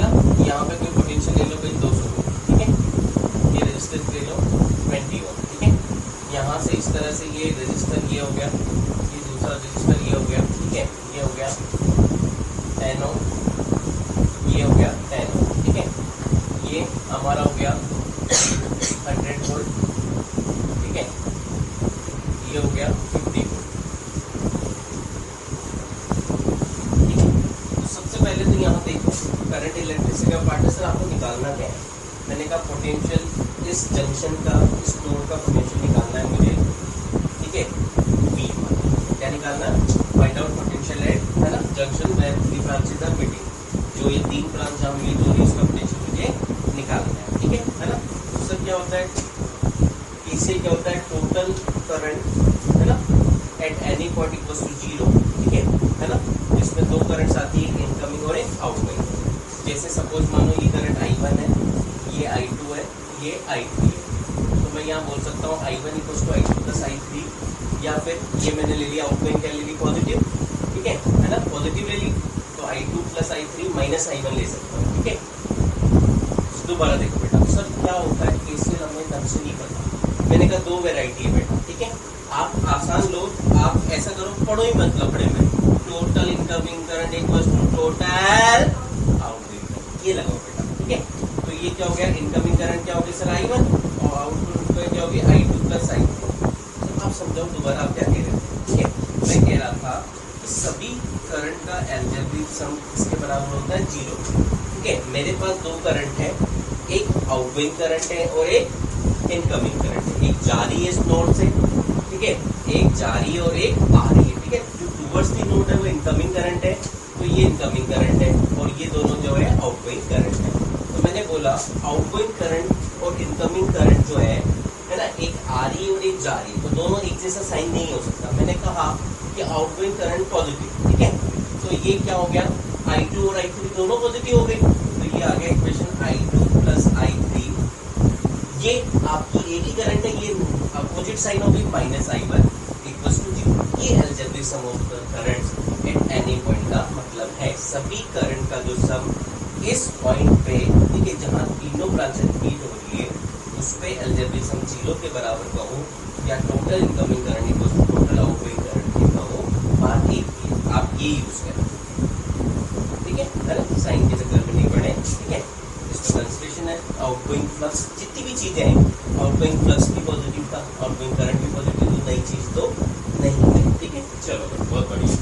ना। यहाँ पे कोई पोटेंशियल ले लो, कोई 200, ठीक है, ये रजिस्टर ले लो 20 ओम, ठीक है। यहाँ से इस तरह से ये रजिस्टर ये हो गया, ये दूसरा रजिस्टर ये हो गया, ठीक है, ये हो गया 10 ओम, ये हो गया 10 ओम, ठीक है। ये हमारा हो गया 100 वोल्ट, ठीक है, ये हो गया 50 वोल्ट, ठीक है। तो सबसे पहले तो यहाँ देखो करंट इलेक्ट्रिसिटी का पार्ट है सर, आपको निकालना क्या है, मैंने कहा पोटेंशियल इस जंक्शन का, इस नोड का पोटेंशियल निकालना है मुझे, ठीक है। V क्या निकालना है, फाइंड आउट पोटेंशियल एट, है ना, junction where three branches are meeting, जो ये 3 ब्रांच जहाँ मीट हो रही है उसका पोटेंशियल मुझे निकालना है, ठीक है ना। तो सर क्या होता है, इससे क्या होता है, टोटल करंट, है ना, at any point equals to 0, ठीक है ना। इसमें 2 करंट्स आती है, इनकमिंग और एक आउटगोइंग। जैसे सपोज मानो ये करंट I1 है, ये I2 है, ये I3 है, तो मैं यहाँ बोल सकता हूँ I1 equals to I2 plus I3, या फिर ये मैंने ले लिया आउटगोइंग, क्या ले ली पॉजिटिव, ठीक है ना, पॉजिटिव ले ली, तो I2 plus I3 minus I1 ले सकता हूँ, ठीक है। दोबारा देखो बेटा, सर क्या होता है, केसीएल हमें ढंग से नहीं पता, मैंने कहा 2 वैरायटी है बेटा, ठीक है। आप आसान लो, आप ऐसा करो, पढ़ो ही मत लपड़े में, total incoming current equals to total outgoing current, ये लगाओ बेटा, ठीक है। तो ये क्या हो गया, इनकमिंग करंट क्या हो गया सर I1, और आउटगोइंग क्या हो गया I2 प्लस I3। आप समझाओ दोबारा आप क्या कह रहे थे, ठीक है। मैं कह रहा था कि सभी करंट का अलजेब्रिक सम इसके बराबर होता है 0, ठीक है। मेरे पास 2 करंट है, एक आउटगोइंग करंट है और एक इनकमिंग करंट है, एक जा रही है इस नोड से, ठीक है, एक जा रही है और एक आ रही है, ठीक है। जो टूवर्ड्स दी नोड है वो इनकमिंग करंट है, तो ये इनकमिंग करंट है, और ये दोनों जो है आउटगोइंग करंट है। तो मैंने बोला आउटगोइंग करंट और इनकमिंग करंट जो है ना, एक आ रही है और एक जा रही है, तो दोनों एक जैसा साइन नहीं हो सकता। मैंने कहा कि आउटगोइंग करंट पॉजिटिव, ठीक है, तो ये क्या हो गया, I2 और I3 दोनों पॉजिटिव हो गए, तो ये आ गया इक्वेशन I2 प्लस I3, ये आपकी एक ही करंट है, ये अपोजिट साइन होगी माइनस I1 इक्वल्स टू 0। ये algebraic sum of the currents at any point का मतलब है, सभी करंट का जो सम इस पॉइंट पे, ठीक है, जहाँ तीनों ब्रांचेस मीट हो रही है, उस पे अलजेब्रिक सम 0 के बराबर का हो, या total incoming current equals to total outgoing current कितना हो, बात एक ही, आप ये यूज करें, ठीक है ना, साइन के चक्कर में नहीं पड़े, ठीक है। इसमें कंसिडरेशन है आउटगोइंग फ्लक्स, जितनी भी चीजें हैं, आउटगोइंग फ्लक्स भी पॉजिटिव था, आउटगोइंग करंट भी पॉजिटिव, तो नई चीज तो नहीं है, ठीक है। चलो बहुत बढ़िया।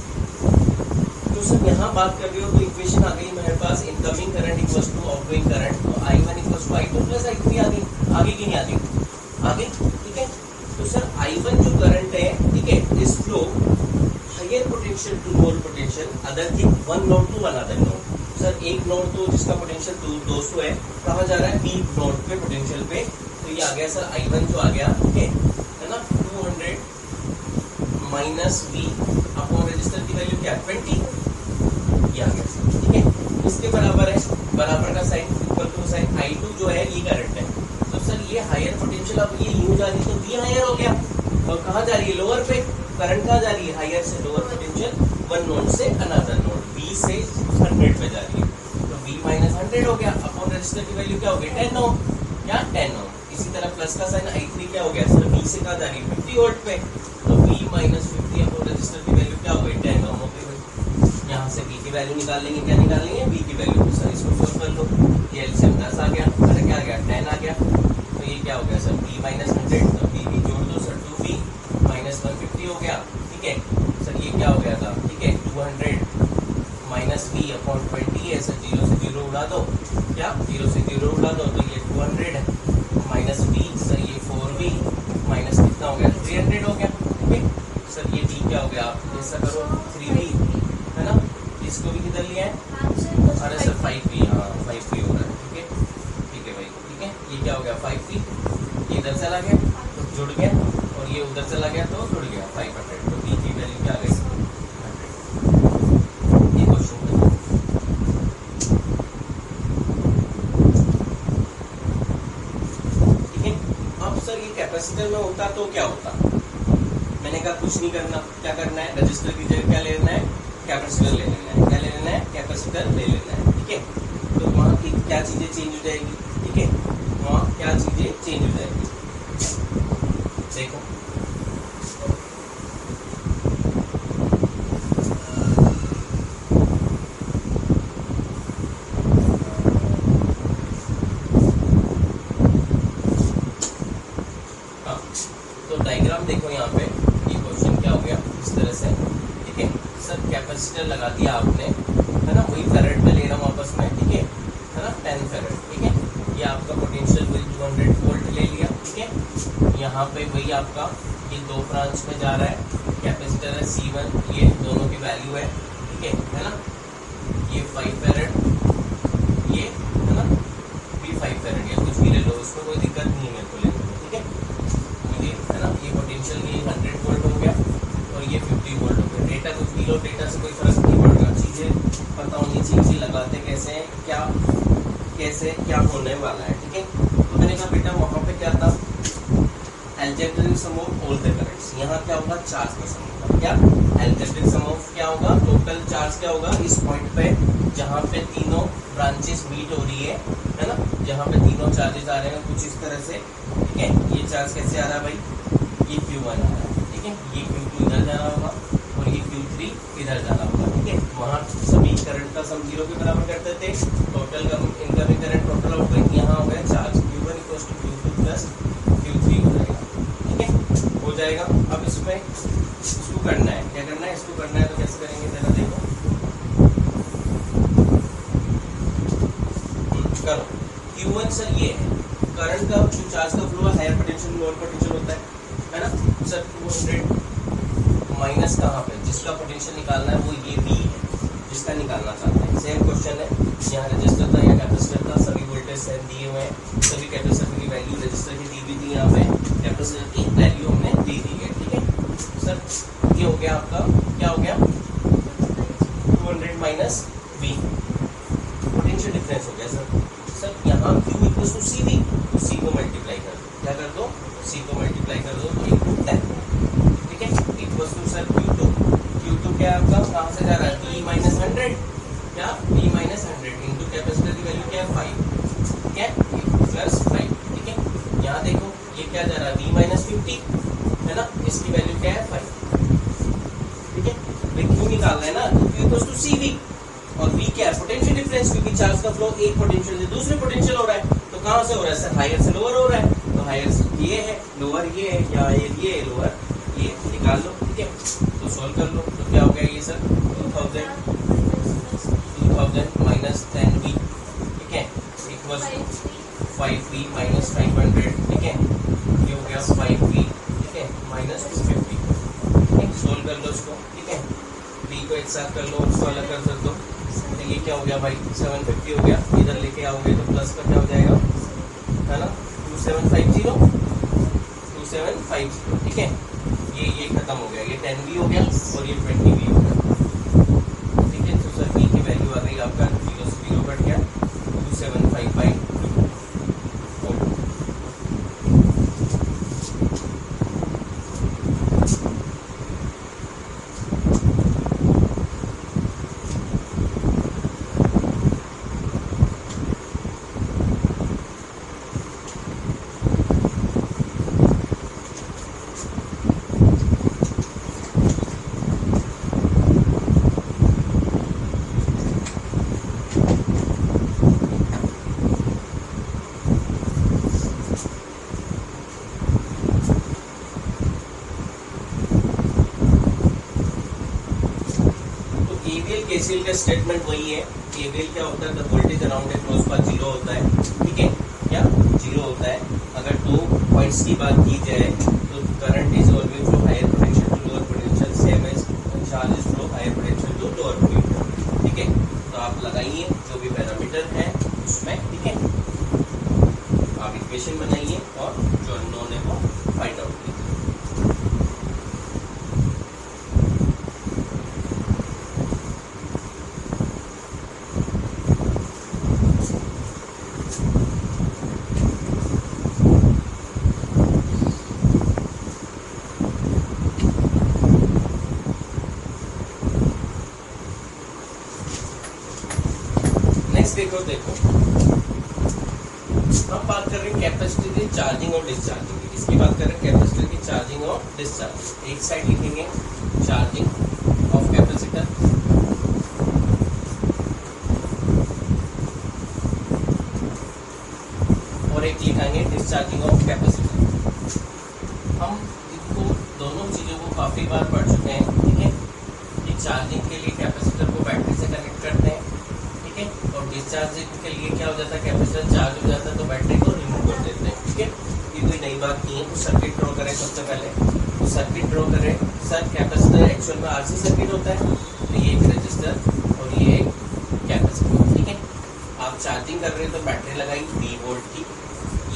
तो सर यहाँ बात कर रहे हो, तो इक्वेशन आ गई मेरे पास, incoming current equals to outgoing current, तो I1 equals to I2 plus I3 आ गई, आगे की नहीं आगे, आगे, ठीक है। तो सर I1 जो करंट है, ठीक है, is flow higher potential to lower potential, other thing one node to another node. Sir एक नोड तो जिसका पोटेंशियल 200 है, कहाँ जा रहा है, बी नोड पे पोटेंशियल पे, तो ये आ गया सर I1 जो आ गया, ठीक है ना, 200 माइनस V अपॉन रजिस्टर की वैल्यू क्या 20, ये आ गया सर, ठीक है। इसके बराबर है, बराबर का sign equal to sign I2 जो है ये करंट है, तो सर ये हायर पोटेंशियल, अब ये यूं जा रही है तो V हायर हो गया, और कहाँ जा रही है, लोअर पे, करंट कहाँ जा रही है, हायर से लोअर पोटेंशियल, वन नोड से अनदर नोड, V से 100 पे जा रही है, रजिस्टर की वैल्यू क्या होगी 10 ओम, क्या 10 ओम। इसी तरह प्लस का साइन I3 क्या हो गया सर, V से कहा जा रही है 50 वोल्ट पे, तो V माइनस 50 अपॉन रजिस्टर की वैल्यू क्या हो गई 10 ओम हो गई भाई। यहाँ से V की वैल्यू निकाल लेंगे, क्या निकाल लेंगे V की वैल्यू, सर इसको सोल्व कर लो, ये एलसीएम 10 आ गया, अरे क्या आ गया 10 आ गया, तो ये क्या हो गया सर V माइनस 100, तो V भी जोड़ दो सर 2V माइनस 150 हो गया, ठीक है सर। ये क्या हो गया था, ठीक है 200 माइनस V अपॉन 20 है सर, 0 से 0 उड़ा दो, क्या 0 से 0 उड़ा दो, तो ये 200 माइनस V सर ये 4V माइनस कितना हो गया 300 हो गया, ठीक है सर। ये V क्या हो गया, आप ऐसा करो 3V है ना, इसको भी किधर लिया है, अरे सर 5V, हाँ 5V हो रहा है, ठीक है भाई, ठीक है। ये क्या हो गया 5V, ये इधर चला गया तो जुड़ गया, और ये उधर चला गया तो जुड़ गया 500, तो V की वैल्यू क्या आ गई 100। ये क्वेश्चन ठीक है। अब सर ये कैपेसिटर में होता तो क्या होता, मैंने कहा कुछ नहीं करना, क्या करना है रजिस्टर की जगह क्या लेना है कैपेसिटर ले लेना है, क्या ले लेना है कैपेसिटर ले लेना है, ठीक है। तो वहाँ की क्या चीजें चेंज हो जाएगी, ठीक है वहाँ क्या चीजें चेंज हो जाएगी देखो, हाँ तो डायग्राम देखो यहाँ पे, ये क्वेश्चन क्या हो गया इस तरह से, ठीक है सर कैपेसिटर लगा दिया आपने है ना, वही फेरेड में ले रहा हूँ आपस में, ठीक है ना 10 फेरेड, ठीक है। ये आपका पोटेंशियल वही 200 वोल्ट ले लिया, ठीक है। यहाँ पे वही आपका ये दो ब्रांच में जा रहा है, कैपेसिटर है C1, ये दोनों की वैल्यू है, ठीक है ना। ये 5 फेरेड, ये है ना भी 5 फेरेड, या कुछ भी ले लो, उसमें कोई दिक्कत नहीं है मेरे को लेने में, ठीक है। ये है ना ये पोटेंशियल ये 100 वोल्ट हो गया और ये 50 वोल्ट हो गया। डेटा कुछ भी लो, डेटा से कोई फर्क नहीं पड़ रहा, चीजें पता होनी चाहिए लगाते कैसे हैं, क्या होने वाला है, ठीक है। तो मैंने कहा बेटा वहां पे क्या था algebraic sum of all the currents, यहाँ क्या होगा चार्ज का सम होगा, क्या अलजेब्रिक सम ऑफ क्या होगा टोटल चार्ज क्या होगा इस पॉइंट पे जहाँ पे तीनों ब्रांचेस मीट हो रही है ना, जहाँ पे तीनों चार्जेस आ रहे हैं कुछ इस तरह से, ठीक है। ये चार्ज कैसे आ रहा है भाई, ये Q1 आ रहा है, ठीक है, ये Q2 इधर जा रहा होगा और ये Q3 इधर जा रहा होगा, ठीक है। वहाँ सभी करंट का सम 0 के बराबर करते थे, टोटल का इनकमिंग करंट टोटल आउटगोइंग यहाँ हो गया charge Q1 equals to Q2 plus Q3 हो जाएगा, ठीक है हो जाएगा। अब इसमें इसको करना है, क्या करना है इसको करना है, तो कैसे करेंगे जरा देखो, करो Q1 सर ये है करंट का जो चार्ज का फ्लो है, हायर पोटेंशियल लोअर पोटेंशियल होता है ना सर। 200 माइनस कहाँ पे जिसका पोटेंशियल निकालना है वो ये V है जिसका निकालना चाहते हैं। सेम क्वेश्चन है, यहाँ रजिस्टर था या कैपेसिटर था, सभी वोल्टेज सेम दिए हुए हैं, सभी कैपेसिटर की वैल्यू रजिस्टर की दी हुई थी, यहाँ पे कैपेसिटर की वैल्यू हमने दे दी है, ठीक है सर। ये हो गया आपका क्या हो गया 200 माइनस V पोटेंशियल डिफरेंस हो गया सर। यहाँ Q इक्वल्स टू CV, तो C को मल्टीप्लाई कर दो, क्या कर दो C को मल्टीप्लाई कर दो तो इक्वल 10, ठीक है इक्वल्स टू सर Q2 क्या आपका कहाँ से जा रहा है V माइनस 100, क्या V माइनस 100 इंटू कैपेसिटर की वैल्यू क्या है 5, ठीक है प्लस 5, ठीक है। यहाँ देखो ये क्या जा रहा है V माइनस 50 है ना, इसकी वैल्यू क्या है 5, ठीक है। Q निकालना है ना, तो Q इक्वल्स टू CV और V क्या है पोटेंशियल डिफरेंस, क्योंकि चार्ज का फ्लो एक पोटेंशियल से दूसरे पोटेंशियल हो रहा है, तो कहाँ से हो रहा है सर हायर से लोअर हो रहा है, तो हायर ये है लोअर ये है, या ये है लोअर ये निकाल लो, ठीक है। तो सॉल्व कर लो, तो क्या हो गया ये सर 2000 माइनस 10V, ठीक है इक्वल्स टू 5V माइनस 500, ठीक है ये हो गया 5V, ठीक है माइनस 250, ठीक है सॉल्व कर लो इसको, ठीक है। V को एक साथ कर लो, उसको अलग कर सकते हो, तो ये क्या हो गया भाई 750 हो गया, इधर लेके आओगे तो प्लस का क्या हो जाएगा है ना 2750, ठीक है। ये खत्म हो गया, ये 10V हो गया और ये 20V हो गया, ठीक है। तो सर V की वैल्यू आ गई आपका 0 से 0 कट गया 2755, केसीएल का स्टेटमेंट वही है। केवीएल क्या होता है, the voltage around a close path zero होता है, ठीक है, क्या जीरो होता है। अगर दो पॉइंट्स की बात की जाए तो current is always flow higher potential to lower potential, same as charge is flow higher potential to lower potential, ठीक है। तो आप लगाइए जो भी पैरामीटर है उसमें, ठीक है, आप इक्वेशन बनाइए और जो अननोन है वो फाइंड आउट कीजिए। देखो हम बात कर रहे हैं कैपेसिटर की चार्जिंग और डिस्चार्जिंग की। इसकी बात कर रहे हैं कैपेसिटर की चार्जिंग और डिस्चार्जिंग। एक साइड लिखेंगे चार्जिंग ऑफ कैपेसिटर, और एक लिखेंगे डिस्चार्जिंग ऑफ कैपेसिटर। हम इनको दोनों चीजों को काफी बार पढ़ चुके हैं, ठीक है। कि चार्जिंग के लिए कैपेसिटर को बैटरी से कनेक्ट करते हैं, और डिस्चार्जिंग के लिए क्या हो जाता है, कैपेसिटर चार्ज हो जाता है तो बैटरी को रिमूव कर देते हैं, ठीक है। ये कोई नई बात नहीं है। तो सर्किट ड्रॉ करें सबसे पहले, तो सर्किट ड्रॉ करें। सर कैपेसिटर एक्चुअल में आरसी सर्किट होता है, तो ये एक रजिस्टर और ये एक कैपेसिटर, ठीक है। आप चार्जिंग कर रहे हैं तो बैटरी लगाई 20 वोल्ट की,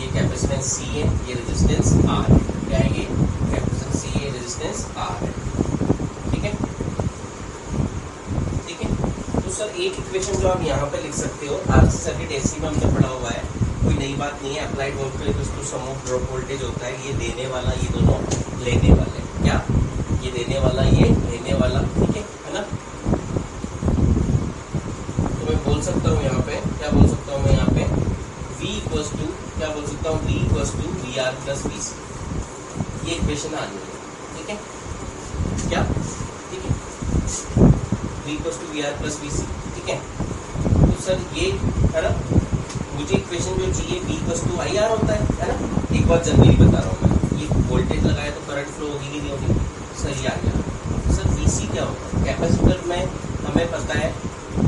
ये कैपेसिटेंस सी है, ये रेजिस्टेंस आर है, क्या है ये कैपेसिटेंस सी है, रेजिस्टेंस आर है, ठीक है, ठीक है। तो सर एक इक्वेशन जो आप यहाँ पे लिख सकते हो, आरसी सर्किट एसी में हमने पढ़ा हुआ है, कोई नई बात नहीं है। अप्लाइड वोल्टेज तो सम ऑफ ड्रॉप वोल्टेज होता है, ये देने वाला ये दोनों लेने वाले, क्या ये देने वाला ये लेने वाला, ठीक है ना। तो मैं बोल सकता हूँ यहाँ पे, क्या बोल सकता हूँ मैं यहाँ पे, V इक्वल्स टू, क्या बोल सकता हूँ, V equals to V R plus V C. ये इक्वेशन आ रही है, ठीक है, क्या, ठीक है, V equals to V R plus V C, ठीक है। तो सर ये है ना, मुझे इक्वेशन जो चाहिए V equals to I R होता है ना। एक बात जनरली बता रहा हूँ मैं, ये वोल्टेज लगाया तो करंट फ्लो होगी कि नहीं होगी, सर ये आ गया। सर VC क्या होता है, कैपेसिटर में हमें पता है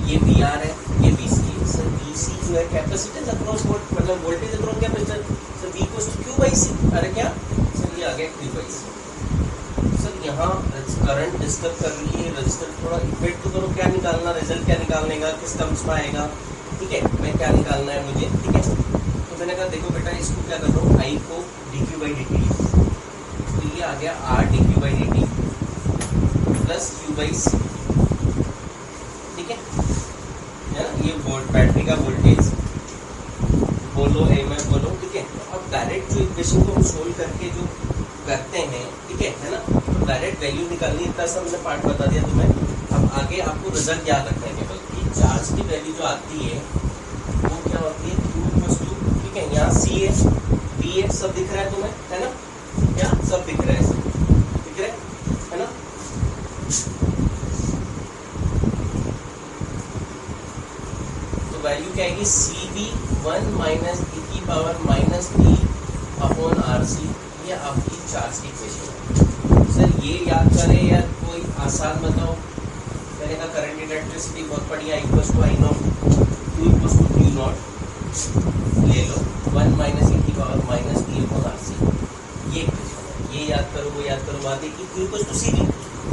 ये VR है, ये VC है। सर VC जो है कैपेसिटेंस अक्रॉस वोल्ट, मतलब voltage across capacitor, sir V equals to Q by C। अरे क्या सर, ये आ गया Q बाई C। सर यहाँ करंट डिस्टर्ब कर रही है, रजिस्टर थोड़ा इक्वेट तो करो, क्या निकालना, रिजल्ट क्या निकालने का, किस टर्म्स में आएगा, ठीक है, मैं क्या निकालना है मुझे, ठीक है। तो मैंने कहा देखो बेटा, इसको क्या कर रहा हूँ, आई को dq बाई dt, तो ये आ गया r dq by dt plus q by c, ठीक है ना। ये वोल्ट बैटरी का वोल्टेज बोलो, एम बोलो, ठीक है। तो अब डायरेक्ट जो इक्वेशन को हम सोल्व करके जो करते हैं, ठीक है ना, तो डायरेक्ट वैल्यू निकालनी, इतना सा मैंने पार्ट बता दिया तुम्हें। अब आगे आपको रिजल्ट याद रखना है केवल कि चार्ज की वैल्यू जो आती है वो क्या होती है, Q इक्वल्स टू, ठीक है, यहाँ C है, B है, सब दिख रहा है तुम्हें, है ना, क्या सब दिख रहा है, दिख रहा है ना। तो वैल्यू क्या आएगी, CB 1 माइनस e की power minus t upon RC, ये आपकी चार्ज की इक्वेशन है। सर ये याद करें यार, कोई आसान बताओ। मैंने कहा करंट इलेक्ट्रिसिटी बहुत बढ़िया, equals to I not, Q equals to Q not ले लो, 1 माइनस e की power minus t upon RC, ये इक्वेशन है। ये याद करो, वो याद करो, बात है कि Q इक्वल्स टू CB।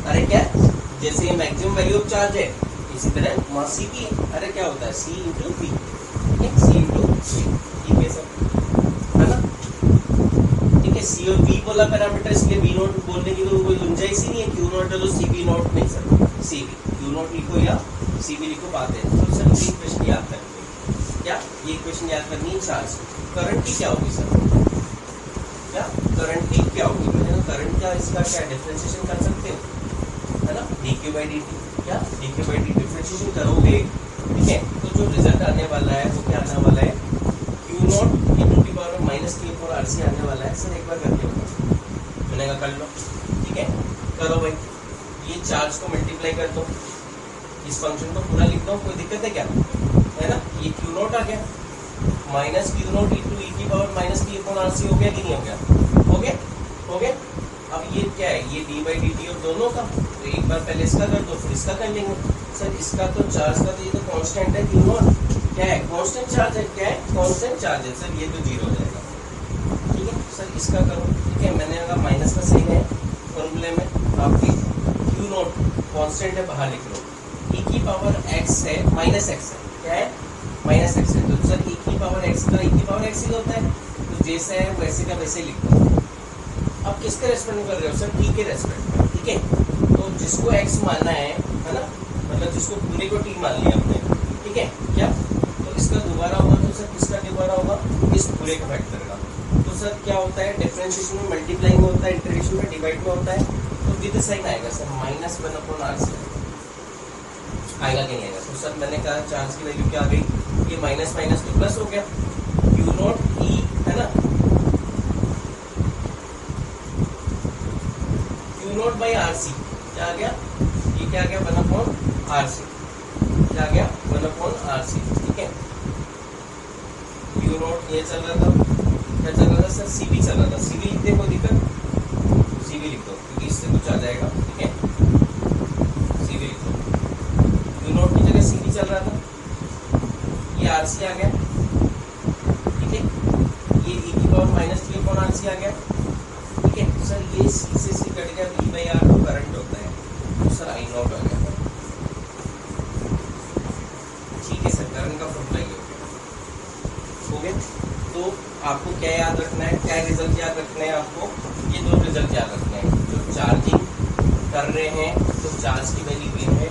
अरे क्या, जैसे ये मैक्सिमम वैल्यू ऑफ चार्ज है, इसी तरह वहाँ CB है। अरे क्या होता है, C into V, C into V, ठीक है सर, है ना, ठीक है। C और V बोला पैरामीटर, इसलिए V नॉट बोलने की तो कोई गुंजाइश ही नहीं है। Q नॉट है तो CB नॉट नहीं सर, CB, Q नॉट लिखो या CB लिखो, बात है। तो सर ये इक्वेशन याद करनी है, क्या ये इक्वेशन याद करनी है चार्ज। करंट की क्या होगी सर, क्या करंट की क्या होगी, मैंने करंट का इसका क्या डिफरेंशिएशन कर सकते हो, है ना, dq बाई dt, क्या dq बाई dt डिफरेंशिएशन करोगे, ठीक है। तो जो रिजल्ट आने वाला है वो क्या आने वाला है, Q नॉट इंटू की power minus t upon RC आने वाला है। सर एक बार करके बताओ, मैंने कहा कर लो, ठीक है, करो भाई। ये चार्ज को मल्टीप्लाई कर दो, इस फंक्शन को पूरा लिख दो, कोई दिक्कत है क्या, है ना। ये Q नॉट आ गया, minus Q not into e की power minus t upon RC हो गया कि नहीं हो गया, हो गया, हो गया। अब ये क्या है, ये d बाई dt और दोनों का, तो एक बार पहले इसका कर दो फिर इसका कर लेंगे। सर इसका तो चार्ज का तो ये तो कांस्टेंट है क्यू नॉट, क्या है कांस्टेंट चार्ज है, क्या है कांस्टेंट चार्ज है सर, ये तो जीरो हो जाएगा। ठीक है सर इसका करो, ठीक है मैंने अगर माइनस का साइन है फॉर्मूले में, आपकी क्यू नॉट कांस्टेंट है बाहर लिख लो, e की पावर x है माइनस x है, क्या है माइनस x है, तो सर e की पावर x का e की पावर x ही होता है, तो जैसा है वैसे का वैसे लिख दो। अब किसके रेस्पेक्ट में कर रहे हो सर, t के रेस्पेक्ट में, ठीक है तो जिसको x मानना है ना, मतलब जिसको पूरे को t मान लिया हमने, ठीक है क्या, तो इसका दोबारा होगा तो सर किसका दोबारा होगा, इस पूरे का फैक्टर का। तो सर क्या होता है डिफरेंशिएशन में मल्टीप्लाई में होता है, इंटीग्रेशन में डिवाइड में होता है, तो विद साइन आएगा सर माइनस 1/r से आएगा कि नहीं आएगा। तो सर मैंने कहा चार्ज की वैल्यू क्या आ गई, ये माइनस माइनस तो प्लस हो गया, क्यू नॉट ई है ना, Q not by R C क्या आ गया, ये क्या आ गया 1/r से, क्या आ गया 1/r से, ठीक है क्यू नॉट ये चल रहा था, क्या चल रहा था सर सी बी चल रहा था, सी बी लिख दे कोई दिक्कत, सी बी लिख दो क्योंकि इससे कुछ आ जाएगा, ठीक है सी बी लिख दो, क्यू नॉट की जगह सी बी चल रहा था, ये आर सी आ गया, ठीक है ये e की पावर माइनस t/r/c आ गया, ठीक है सर ये सी से सी कट गया, v/r तो करंट होता है, तो सर आई नॉट आ गया, ठीक है सर करंट का फॉर्मूला ये हो गया। तो आपको क्या याद रखना है, क्या रिजल्ट याद रखना है आपको, ये दो रिजल्ट याद रखना है, जो चार्जिंग कर रहे हैं तो चार्ज की वैल्यू ये है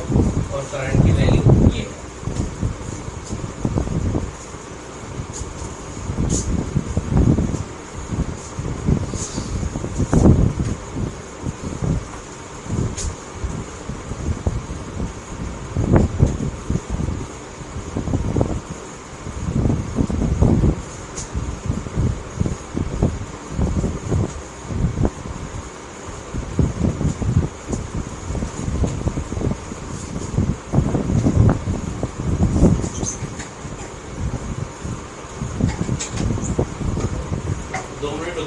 और करंट की वैल्यू ये है।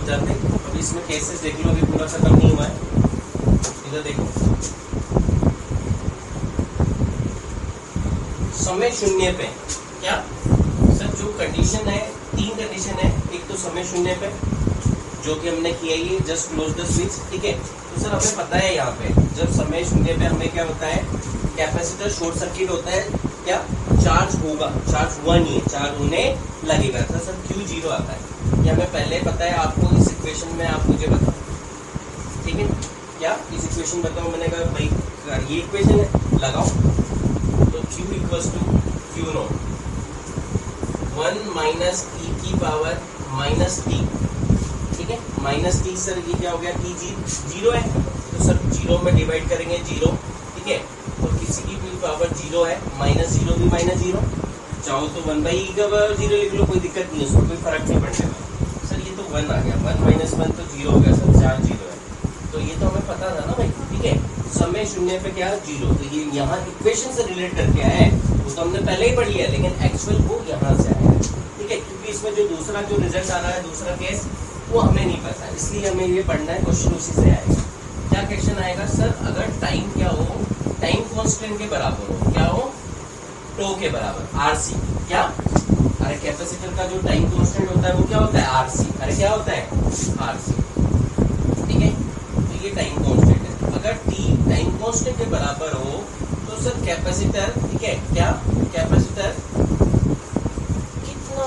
अभी इसमें केसेस देख लो, अभी पूरा खत्म नहीं हुआ है, इधर देखो समय शून्य पे, क्या सर जो कंडीशन है, तीन कंडीशन है, एक तो समय शून्य पे जो कि हमने किया ये जस्ट क्लोज द स्विच, ठीक है तो सर हमें पता है यहाँ पे जब समय शून्य पे हमें क्या होता है, कैपेसिटर शॉर्ट सर्किट होता है, क्या चार्ज होगा, चार्ज हुआ नहीं है, चार्ज होने लगेगा, तो सर क्यू जीरो आता है, ये हमें पहले पता है, आपको इस इक्वेशन में आप मुझे बताओ, ठीक है क्या इस इक्वेशन बताओ, मैंने कहा भाई ये इक्वेशन है लगाओ, तो Q equals to Q nought 1 minus e की पावर माइनस टी, ठीक है माइनस टी सर ये क्या हो गया, टी जीरो है तो सर जीरो में डिवाइड करेंगे जीरो, ठीक है तो किसी की भी पावर जीरो है, माइनस जीरो भी माइनस जीरो, चाहो तो 1/e का पावर जीरो लिख लो, कोई दिक्कत नहीं है, उसको कोई फर्क नहीं पड़ने वाला। सर ये तो 1 आ गया, 1 माइनस 1 तो जीरो हो गया सर, चार जीरो है, तो ये तो हमें पता था ना भाई, ठीक है समय शून्य पे क्या जीरो, तो ये यहाँ इक्वेशन से रिलेट करके आया है, वो तो हमने पहले ही पढ़ी है, लेकिन एक्चुअल वो यहाँ से आया है, ठीक है क्योंकि इसमें जो दूसरा जो रिजल्ट आ रहा है, दूसरा केस वो हमें नहीं पता है, इसलिए हमें ये पढ़ना है, क्वेश्चन उसी से आएगा। क्या क्वेश्चन आएगा सर, अगर टाइम क्या हो, टाइम कांस्टेंट के बराबर हो, क्या हो टो के बराबर आरसी, क्या अरे कैपेसिटर का जो टाइम कांस्टेंट होता है वो क्या होता है आरसी, अरे क्या होता है आरसी, ठीक है तो ये टाइम कांस्टेंट है, अगर टी टाइम कांस्टेंट के बराबर हो तो सर कैपेसिटर, ठीक है क्या कैपेसिटर कितना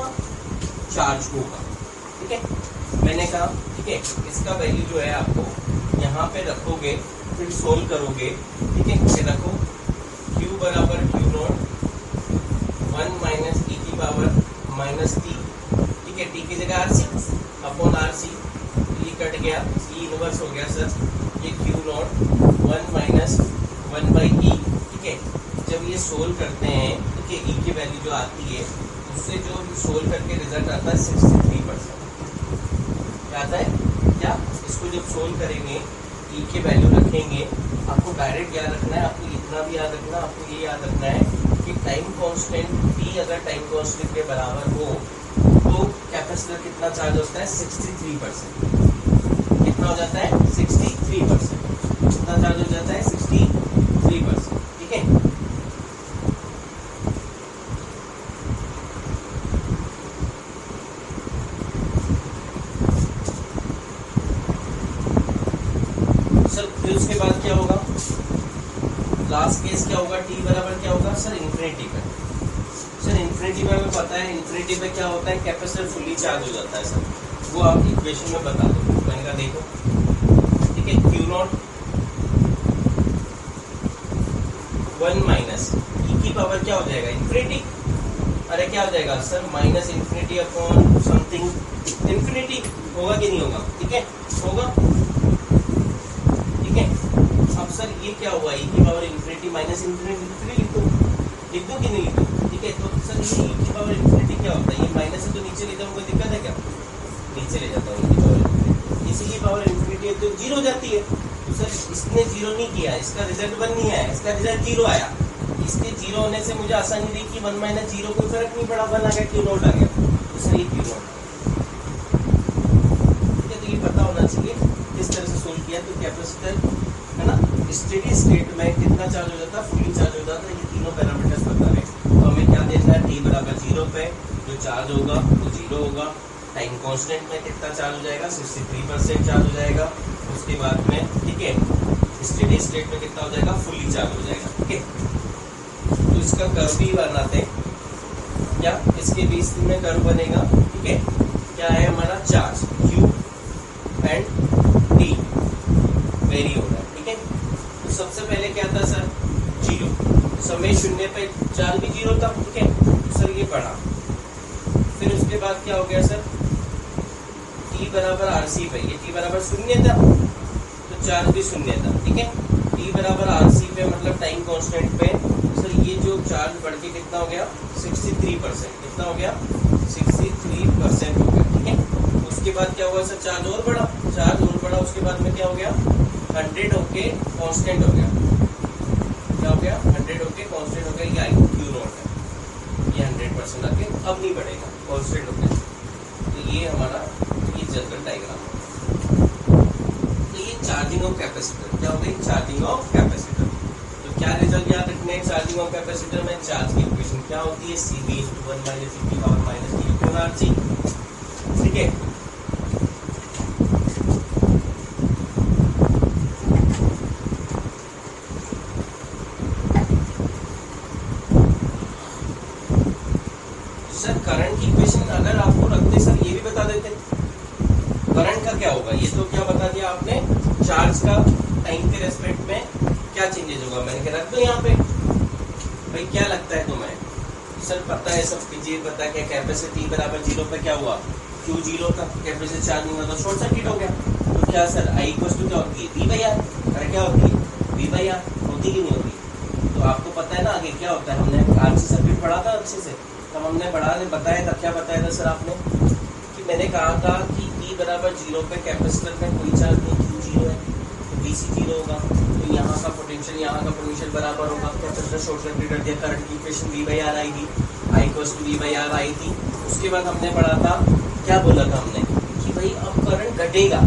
चार्ज होगा, ठीक है मैंने कहा, ठीक है इसका वैल्यू जो है आपको यहाँ पे रखोगे, फिर सोल्व करोगे, ठीक है फिर रखो Q बराबर क्यू नॉट 1 माइनस ई की पावर माइनस टी, ठीक है टी की जगह R C upon R C, ये कट गया, ई इनवर्स हो गया सर, ये क्यू नॉट 1 माइनस 1/e, ठीक है जब ये सोल्व करते हैं, ठीक है ई की वैल्यू जो आती है उससे जो सोल्व करके रिजल्ट आता है 63%, क्या आता है क्या, इसको जब सोल्व करेंगे ई की वैल्यू रखेंगे, आपको डायरेक्ट याद रखना है, आपको इतना भी याद रखना, आपको ये याद रखना है कि टाइम कांस्टेंट टी अगर टाइम कांस्टेंट के बराबर हो तो कैपेसिटर कितना चार्ज होता है 63%, कितना हो जाता है 63%, कितना चार्ज हो जाता है 63%, ठीक है। सर फिर उसके बाद क्या होगा, लास्ट केस क्या होगा, t बराबर क्या होगा सर इन्फिनिटी पे। सर इन्फिनिटी पे हमें पता है, इन्फिनिटी पे क्या होता है, कैपेसिटर फुल्ली चार्ज हो जाता है सर, वो आप इक्वेशन में बता दो। मैंने कहा देखो, ठीक है, क्यू नॉट 1 माइनस ई की पावर क्या हो जाएगा इन्फिनिटी, अरे क्या हो जाएगा sir minus infinity upon something infinity, होगा कि नहीं होगा, ठीक है होगा, ठीक है। अब सर ये क्या हुआ, ई की पावर इन्फिनिटी माइनस इन्फिनिटी लिख दो कि नहीं लिख दो, ठीक है। तो सर ये ई की पावर इन्फिनिटी क्या होता है, ये माइनस है तो नीचे ले जाऊँ, कोई दिक्कत है क्या, नीचे ले जाता हूँ ई की पावर इन्फिनिटी, इसी की पावर इन्फिनिटी है तो जीरो हो जाती है। तो सर इसने जीरो नहीं किया, इसका रिजल्ट 1 नहीं आया, इसका रिजल्ट 0 आया, इसके जीरो होने से मुझे आसानी रही कि 1 माइनस 0 कोई फर्क नहीं पड़ा, 1 आ गया, क्यू नॉट आ गया, तो सर ये क्यू नॉट, ठीक है। तो ये पता होना चाहिए किस तरह से सोल्व किया। तो कैपेसिटर है ना स्टेडी स्टेट में कितना चार्ज हो जाता है, फुली चार्ज हो जाता है, ये तीनों पैरामीटर्स बता रहे हैं। तो हमें क्या देखना है, t बराबर 0 पे जो चार्ज होगा वो 0 होगा, टाइम कांस्टेंट में कितना चार्ज हो जाएगा 63% चार्ज हो जाएगा, उसके बाद में ठीक है स्टेडी स्टेट में कितना हो जाएगा फुली चार्ज हो जाएगा, ठीक है। तो इसका कर्व भी बनाते हैं, क्या इसके बीच में कर्व बनेगा, ठीक है। क्या है हमारा charge q and t very हो रहा है, ठीक है। तो सबसे पहले क्या था सर 0, समय 0 पे चार्ज भी 0 था, ठीक है। तो सर ये बढ़ा, फिर उसके बाद क्या हो गया सर t बराबर RC पे, ये t बराबर 0 था तो चार्ज भी 0 था, ठीक है। t बराबर RC पे मतलब टाइम कांस्टेंट पे सर ये जो चार्ज बढ़ के कितना हो गया 63%, कितना हो गया 63% हो गया, ठीक है। उसके बाद क्या हुआ सर चार्ज और बढ़ा, उसके बाद में क्या हो गया 100 होके कांस्टेंट हो गया, क्या हो गया 100 होके कांस्टेंट हो गया, ये आई क्यू नॉट है, ये 100% आके अब नहीं बढ़ेगा, कांस्टेंट हो गया। तो ये हमारा ये जनरल डायग्राम है। तो ये चार्जिंग ऑफ कैपेसिटर, क्या हो गई चार्जिंग ऑफ कैपेसिटर। तो क्या रिजल्ट याद रखने हैं चार्जिंग ऑफ कैपेसिटर में, चार्ज की इक्वेशन क्या होती है CB × 1 - e की पावर -t/RC, ठीक है। सर करंट की इक्वेशन अगर आपको रखते सर ये भी बता देते करंट का क्या होगा, ये तो क्या बता दिया आपने, चार्ज का टाइम के रेस्पेक्ट में क्या चेंजेस होगा, मैंने कहा रख दो यहाँ पे। भाई क्या लगता है तुम्हें, सर पता है सब कीजिए, पता है क्या कैपेसिटर t बराबर 0 पे क्या हुआ Q 0 था, कैपेसिटर चार्ज नहीं हुआ तो शॉर्ट सर्किट हो गया। तो क्या सर I = क्या होती है V/R, अरे क्या होती है V/R, होती कि नहीं होती। तो आपको पता है ना आगे क्या होता है, हमने RC सर्किट पढ़ा था अच्छे से, तब हमने बताया था, क्या बताया था सर आपने, कि मैंने कहा था कि t बराबर 0 पे कैपेसिटर में कोई चार्ज नहीं, Q 0 है तो VC 0 होगा, तो यहाँ का पोटेंशियल यहाँ का पोटेंशियल बराबर होगा, कैपेसिटर शॉर्ट सर्किट कर दिया, करंट की इक्वेशन V/R आएगी, I = V/R आई थी। उसके बाद हमने पढ़ा था, क्या बोला था हमने कि भाई अब करंट घटेगा,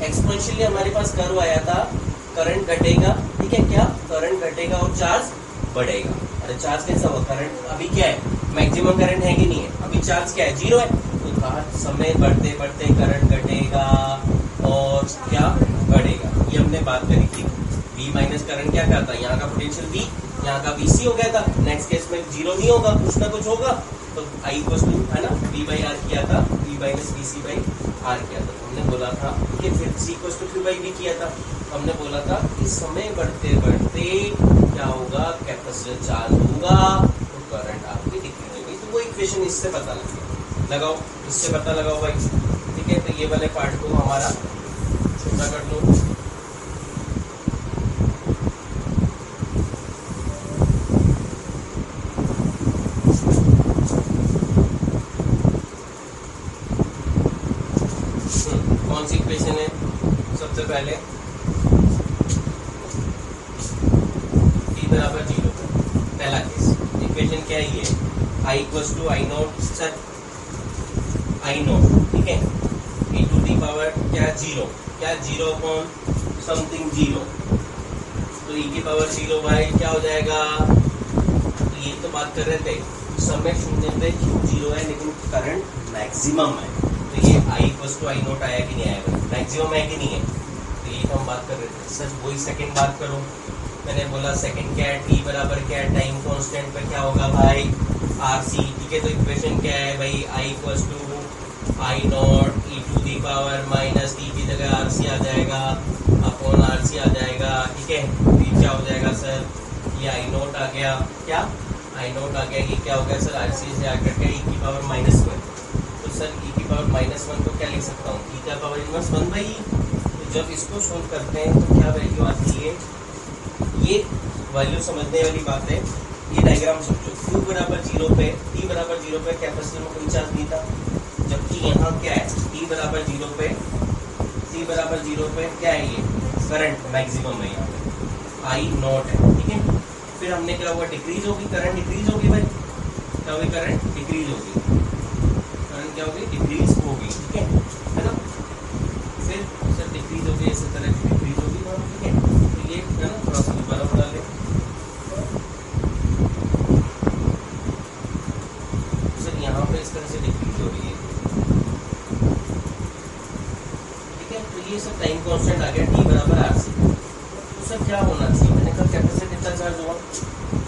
एक्सपोनेंशियली हमारे पास कर्व आया था, करंट घटेगा, ठीक है, क्या करंट घटेगा और चार्ज बढ़ेगा। अरे चार्ज कैसा हुआ, करंट अभी क्या है मैक्सिमम करंट है कि नहीं है, अभी चार्ज क्या है 0 है, तो कहा समय बढ़ते बढ़ते करंट घटेगा और क्या बढ़ेगा, ये हमने बात करी थी। V माइनस करंट क्या कहता है, यहाँ का पोटेंशियल V, यहाँ का VC हो गया था, नेक्स्ट केस में 0 नहीं होगा, कुछ ना कुछ होगा, तो I = है ना V/R किया था, V - VC/R किया था, हमने बोला था कि फिर C = Q/V किया था, हमने बोला था कि समय बढ़ते बढ़ते क्या होगा कैपेसिटर चार्ज होगा तो करंट आपकी डिक्रीज होगी। तो वो इक्वेशन इससे पता लगाओ, इससे पता लगाओ भाई, ठीक है। तो ये वाले पार्ट को हमारा छोटा कर लो, कौन सी इक्वेशन है, सबसे पहले t बराबर 0 पहला केस, इक्वेशन क्या है ये I = I0 सर I0, ठीक है, e टू दी पावर क्या 0, क्या 0 अपॉन समथिंग 0, तो e की पावर 0 भाई क्या हो जाएगा, तो ये तो बात कर रहे थे समय शून्य पे क्यू 0 है लेकिन करंट मैक्सिमम है, तो ये I equals to I not आया कि नहीं आया, मैक्सिमम है कि नहीं है, तो ये हम बात कर रहे थे। सर वही सेकंड बात करो, मैंने बोला सेकंड क्या है, t बराबर क्या है, टाइम कांस्टेंट पे क्या होगा भाई RC, ठीक है। तो इक्वेशन क्या है भाई, I equals to I not E to the power minus T की जगह RC आ जाएगा अपॉन RC आ जाएगा, ठीक है। ये क्या हो जाएगा सर, ये आई नोट आ गया, क्या आई नोट आ गया, ये क्या हो गया सर RC से आकर के ई की पावर -1, तो सर ई की पावर -1 को क्या लिख सकता हूँ, ई का पावर इनवर्स 1 बाई ई। तो जब इसको सोल्व करते हैं तो क्या वैल्यू आती है, ये वैल्यू समझने वाली बात है। ये डायग्राम समझो, Q बराबर 0 पे, T बराबर 0 पे कैपेसिटर में कोई चार्ज नहीं था, जबकि यहाँ क्या है, T बराबर 0 पे, T बराबर 0 पे क्या है, ये करंट मैक्सिमम है यहाँ पे आई नॉट है, ठीक है। फिर हमने क्या हुआ, डिक्रीज होगी करंट, डिक्रीज होगी भाई, क्या होगी करंट डिक्रीज होगी, करंट क्या होगी डिक्रीज होगी, ठीक है ना। फिर सर डिक्रीज होगी इसी तरह की डिक्रीज होगी, ठीक है। तो ये है ना, थोड़ा सा दोबारा बता लें, सर यहाँ पे इस तरह से डिक्रीज हो रही है, ठीक है। तो ये सब टाइम कांस्टेंट आ गया t बराबर RC। तो सर क्या होना चाहिए, मैंने कहा कैपेसिटर कितना चार्ज हुआ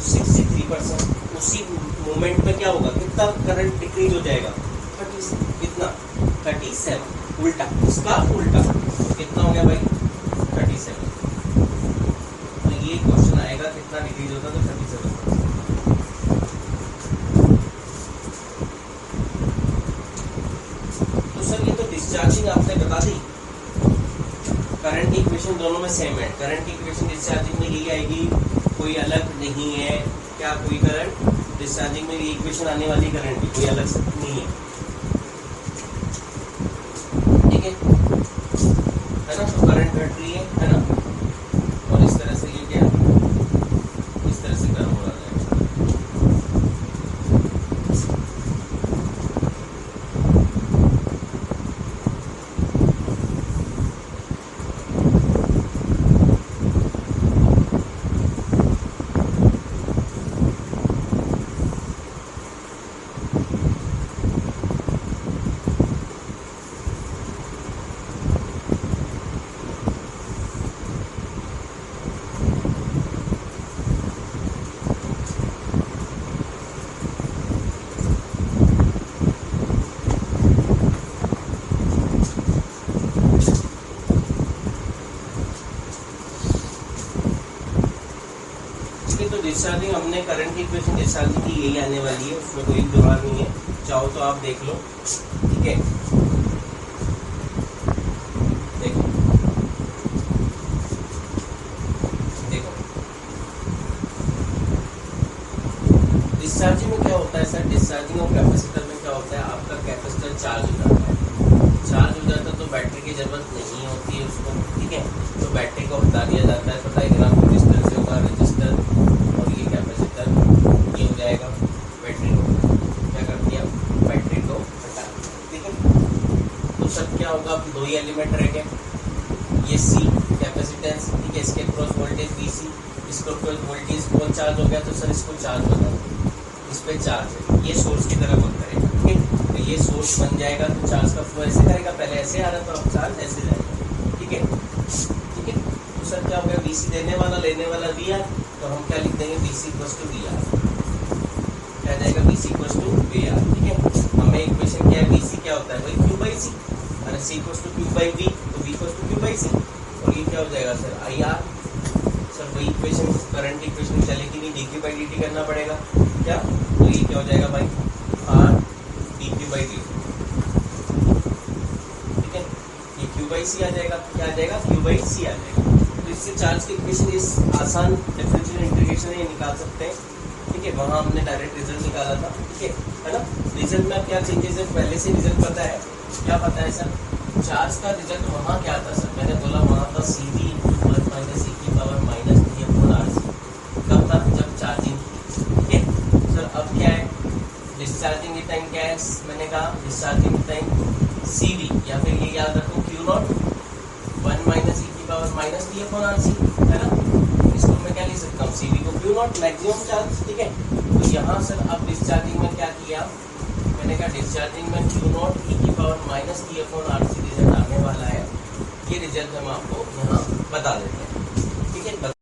63%, उसी मोमेंट में क्या होगा, कितना करंट डिक्रीज हो जाएगा 30, कितना 37, उल्टा, इसका उल्टा कितना हो गया भाई 37। तो ये क्वेश्चन आएगा कितना डिक्रीज होता तो 37%। तो सर ये तो डिस्चार्जिंग आपने बता दी, करंट की इक्वेशन दोनों में सेम है, करंट की इक्वेशन डिस्चार्जिंग में यही आएगी, कोई अलग नहीं है, क्या कोई करंट डिस्चार्जिंग में ये इक्वेशन आने वाली, करंट की कोई अलग नहीं है, ठीक है ना। तो करंट घट रही है ना, और इस तरह से ये क्या, इस तरह से गर्म हो रहा है। तो डिस्चार्जिंग हमने करंट की इक्वेशन डिस्चार्जिंग की यही आने वाली है, उसमें कोई दुरान नहीं है, चाहो तो आप देख लो, ठीक है। देखो देखो डिस्चार्जिंग में क्या होता है सर, डिस्चार्जिंग और कैपेसिटर में क्या होता है, आपका कैपेसिटर चार्ज हो जाता है, चार्ज हो जाता है तो बैटरी की जरूरत नहीं होती है उसको, ठीक है। तो बैटरी को हटा दिया जाता है, तो डायग्राम कुछ इस तरह से होगा, रजिस्टर और ये कैपेसिटर, ये हो जाएगा, बैटरी को क्या कर दिया, बैटरी को हटा दिया, ठीक है। तो सब क्या होगा, दो ही एलिमेंट रह गए, ये C कैपेसिटेंस, ठीक है, इसके क्रॉस वोल्टेज VC, इसको क्रॉस वोल्टेज को चार्ज हो गया, तो सर इसको चार्ज होगा, इस पे चार्ज है, ये सोर्स की तरफ होता है, ठीक है। तो ये सोर्स बन जाएगा, तो चार्ज का फ्लो ऐसे करेगा, पहले ऐसे आ रहा था, अब चार्ज ऐसे जाएगा, ठीक है, ठीक है। तो सर क्या हो गया, VC देने वाला लेने वाला VR, तो हम क्या लिख देंगे, VC इक्वल्स टू VR, क्या जाएगा, VC इक्वल्स टू VR, ठीक है। हमें इक्वेशन क्या है, VC क्या होता है भाई Q बाई C, अरे C equals to Q by V, तो V equals to Q by C, और ये क्या हो जाएगा सर IR, सर वही इक्वेशन करंट इक्वेशन चलेगी नहीं, dq बाई dt करना पड़ेगा, क्या, तो ये क्या हो जाएगा भाई R dq बाई dt, ठीक है। ये Q बाई C आ जाएगा, क्या आ जाएगा, Q बाई C आ जाएगा। तो इससे चार्ज की इक्वेशन इस आसान डिफरेंशियल इंटीग्रेशन ये निकाल सकते हैं, ठीक है। वहाँ हमने डायरेक्ट रिजल्ट निकाला था, ठीक है ना। रिजल्ट में क्या चेंजेस है, पहले से रिजल्ट पता है, क्या पता है सर, चार्ज का रिजल्ट वहाँ क्या था सर, मैंने बोला वहाँ था CV प्लस माइनस e की power minus T upon RC, कब था, जब चार्जिंग, ठीक है। सर अब क्या है, डिस्चार्जिंग की टाइम क्या है, मैंने कहा डिस्चार्जिंग की टाइम CV, या फिर ये याद रखो Q0 1 माइनस e की power minus T upon RC, है ना। इसको क्या लिख सकता हूँ, CV को Q नॉट मैक्सिमम चार्ज, ठीक है। तो यहाँ सर अब डिस्चार्जिंग में क्या किया, मैंने कहा डिस्चार्जिंग में Q नॉट e⁻⁻t/RC रिजल्ट आने वाला है। ये रिजल्ट हम आपको यहाँ बता देते हैं, ठीक है।